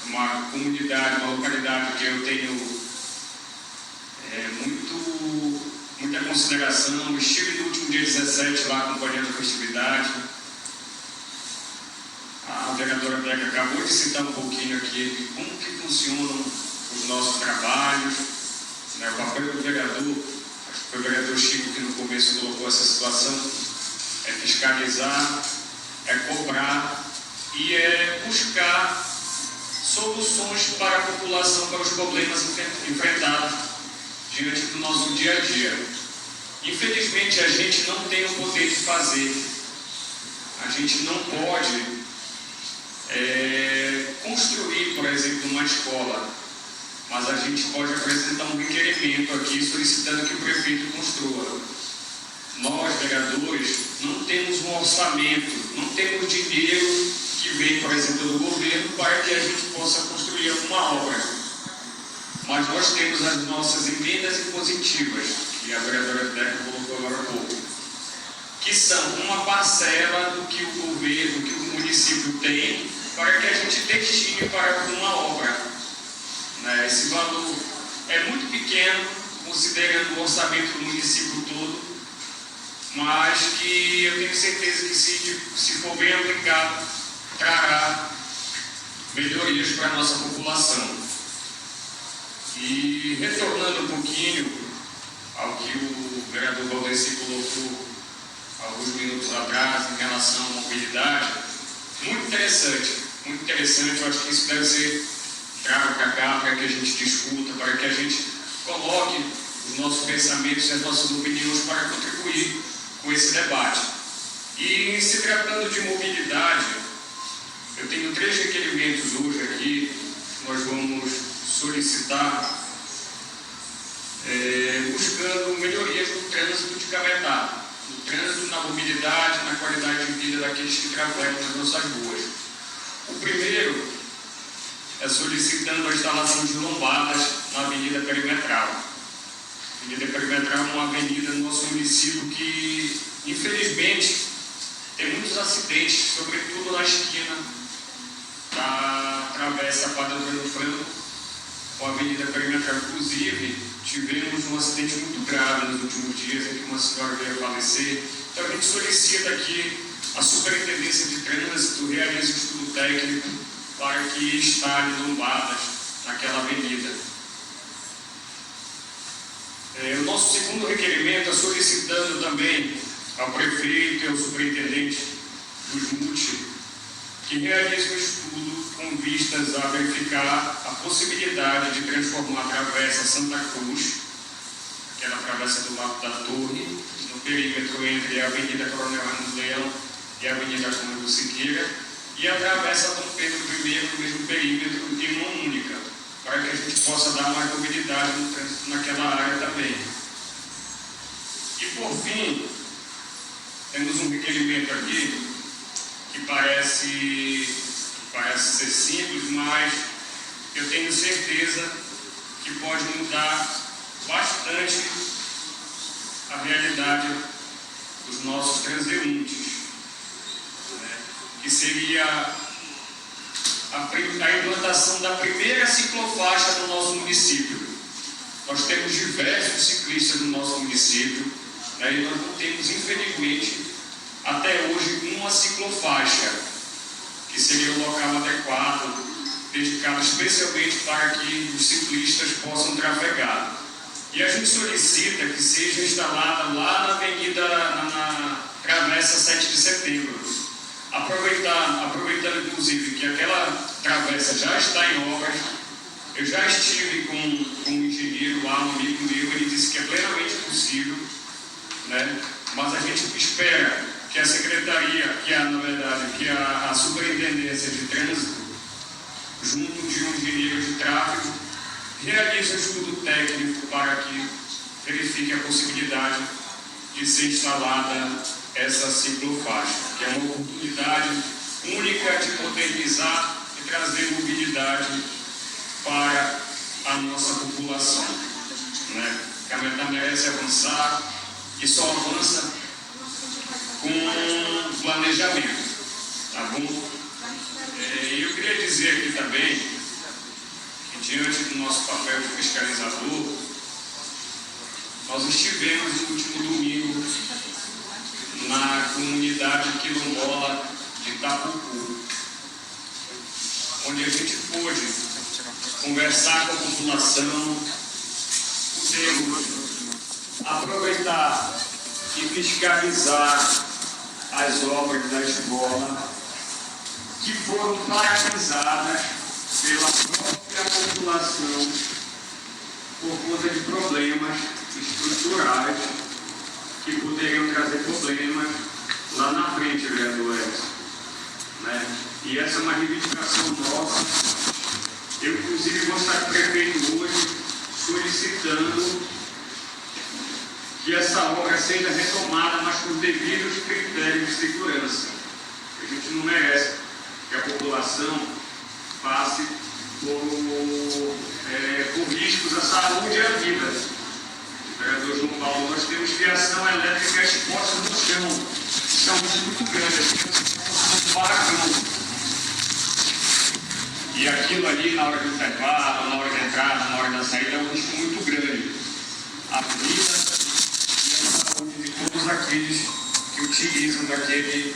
uma comunidade, uma localidade que eu tenho muita consideração. Estive no último dia 17 lá acompanhando a festividade. A vereadora Beca acabou de citar um pouquinho aqui de como que funcionam os nossos trabalhos, né? O papel do vereador, acho que foi o vereador Chico que no começo colocou essa situação, é fiscalizar, é cobrar e é buscar soluções para a população, para os problemas enfrentados diante do nosso dia a dia. Infelizmente, a gente não tem o poder de fazer. A gente não pode construir, por exemplo, uma escola, mas a gente pode apresentar um requerimento aqui solicitando que o prefeito construa. Nós, vereadores, não temos um orçamento, não temos dinheiro que vem, por exemplo, do governo para que a gente possa construir alguma obra. Mas nós temos as nossas emendas impositivas, que a vereadora Beca colocou agora há pouco, que são uma parcela do que o governo, que o município tem, para que a gente destine para uma obra. Né? Esse valor é muito pequeno, considerando o orçamento do município todo, mas que eu tenho certeza que se for bem aplicado, trará melhorias para a nossa população. E retornando um pouquinho ao que o vereador Valdeci colocou alguns minutos atrás em relação à mobilidade, muito interessante, eu acho que isso deve ser trago para cá, para que a gente discuta, para que a gente coloque os nossos pensamentos e as nossas opiniões para contribuir com esse debate. E se tratando de mobilidade, eu tenho 3 requerimentos hoje aqui, nós vamos solicitar, buscando melhorias no trânsito de Cametá, no trânsito, na mobilidade, na qualidade de vida daqueles que trafegam nas nossas ruas. O primeiro é solicitando a instalação de lombadas na Avenida Perimetral. A Avenida Perimetral é uma avenida no nosso município que Infelizmente, tem muitos acidentes, sobretudo na esquina da travessa Padre Antônio Franco com a Avenida Perimetral. Inclusive, tivemos um acidente muito grave nos últimos dias em que uma senhora veio a falecer. Então a gente solicita aqui a Superintendência de Trânsito realize um estudo técnico para que instale lombadas naquela avenida. O nosso segundo requerimento é solicitando também ao prefeito e ao superintendente dos MUT que realize um estudo com vistas a verificar a possibilidade de transformar a travessa Santa Cruz, aquela travessa do Lago da Torre, no perímetro entre a Avenida Coronel Ramos Leão e a Avenida Cônego Siqueira, e a travessa Dom Pedro I no mesmo perímetro em mão única, para que a gente possa dar mais mobilidade no trânsito naquela área também. E por fim, temos um requerimento aqui que parece ser simples, mas eu tenho certeza que pode mudar bastante a realidade dos nossos transeuntes, né? Que seria a implantação da primeira ciclofaixa no nosso município. Nós temos diversos ciclistas no nosso município, né? E nós não temos, infelizmente, até hoje, uma ciclofaixa, que seria o local adequado, dedicado especialmente para que os ciclistas possam trafegar. E a gente solicita que seja instalada lá na avenida, na travessa 7 de setembro. Aproveitando inclusive que aquela travessa já está em obras, eu já estive com um engenheiro lá, um amigo meu, ele disse que é plenamente possível, né? Mas a gente espera que a secretaria, que a superintendência de trânsito, junto de um engenheiro de tráfego, realize um estudo técnico para que verifique a possibilidade de ser instalada essa ciclofaixa, que é uma oportunidade única de modernizar e trazer mobilidade para a nossa população, né? Que a meta merece avançar e só avança com planejamento, tá bom? Eu queria dizer aqui também que, diante do nosso papel de fiscalizador, nós estivemos no último domingo na comunidade quilombola de Itapucu, onde a gente pôde conversar com a população, pudemos aproveitar e fiscalizar as obras da escola que foram paralisadas pela própria população por conta de problemas estruturais que poderiam trazer problemas lá na frente, vereador Edson, né? E essa é uma reivindicação nossa. Eu, inclusive, vou estar com o prefeito hoje solicitando que essa obra seja retomada, mas com devidos critérios de segurança. A gente não merece que a população passe por riscos à saúde e à vida. Vereador João Paulo, nós temos fiação elétrica exposta no chão. Isso é um risco muito grande, é um barracão. E aquilo ali, na hora do intervalo, na hora de entrada, na hora da saída, é um risco muito grande. A vida e a saúde de todos aqueles que utilizam daquele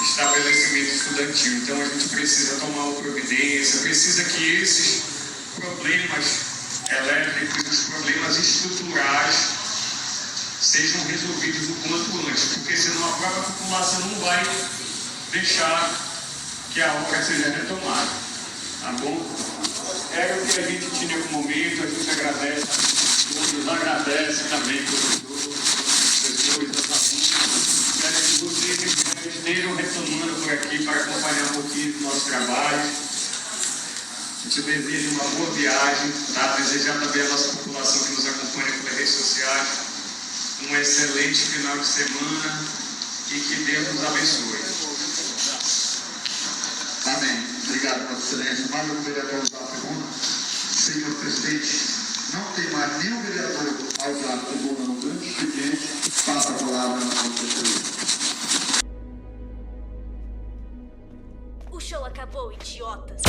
estabelecimento estudantil. Então a gente precisa tomar uma providência, precisa que esses problemas elétricos, os problemas estruturais sejam resolvidos o quanto antes, porque senão a própria população não vai deixar que a obra seja retomada. Tá bom? Era o que a gente tinha no momento, a gente agradece a todos, agradece também todos os professores da família. Espero que vocês estejam retomando por aqui para acompanhar um pouquinho do nosso trabalho. A gente deseja uma boa viagem, tá? Desejar também à nossa população que nos acompanha pelas redes sociais um excelente final de semana e que Deus nos abençoe. Amém. Obrigado, Vossa Excelência. Mais um vereador da pergunta. Senhor presidente, Não tem mais nenhum vereador a usar a tribuna no grande expediente. Passa a palavra na conselheira. O show acabou, idiotas.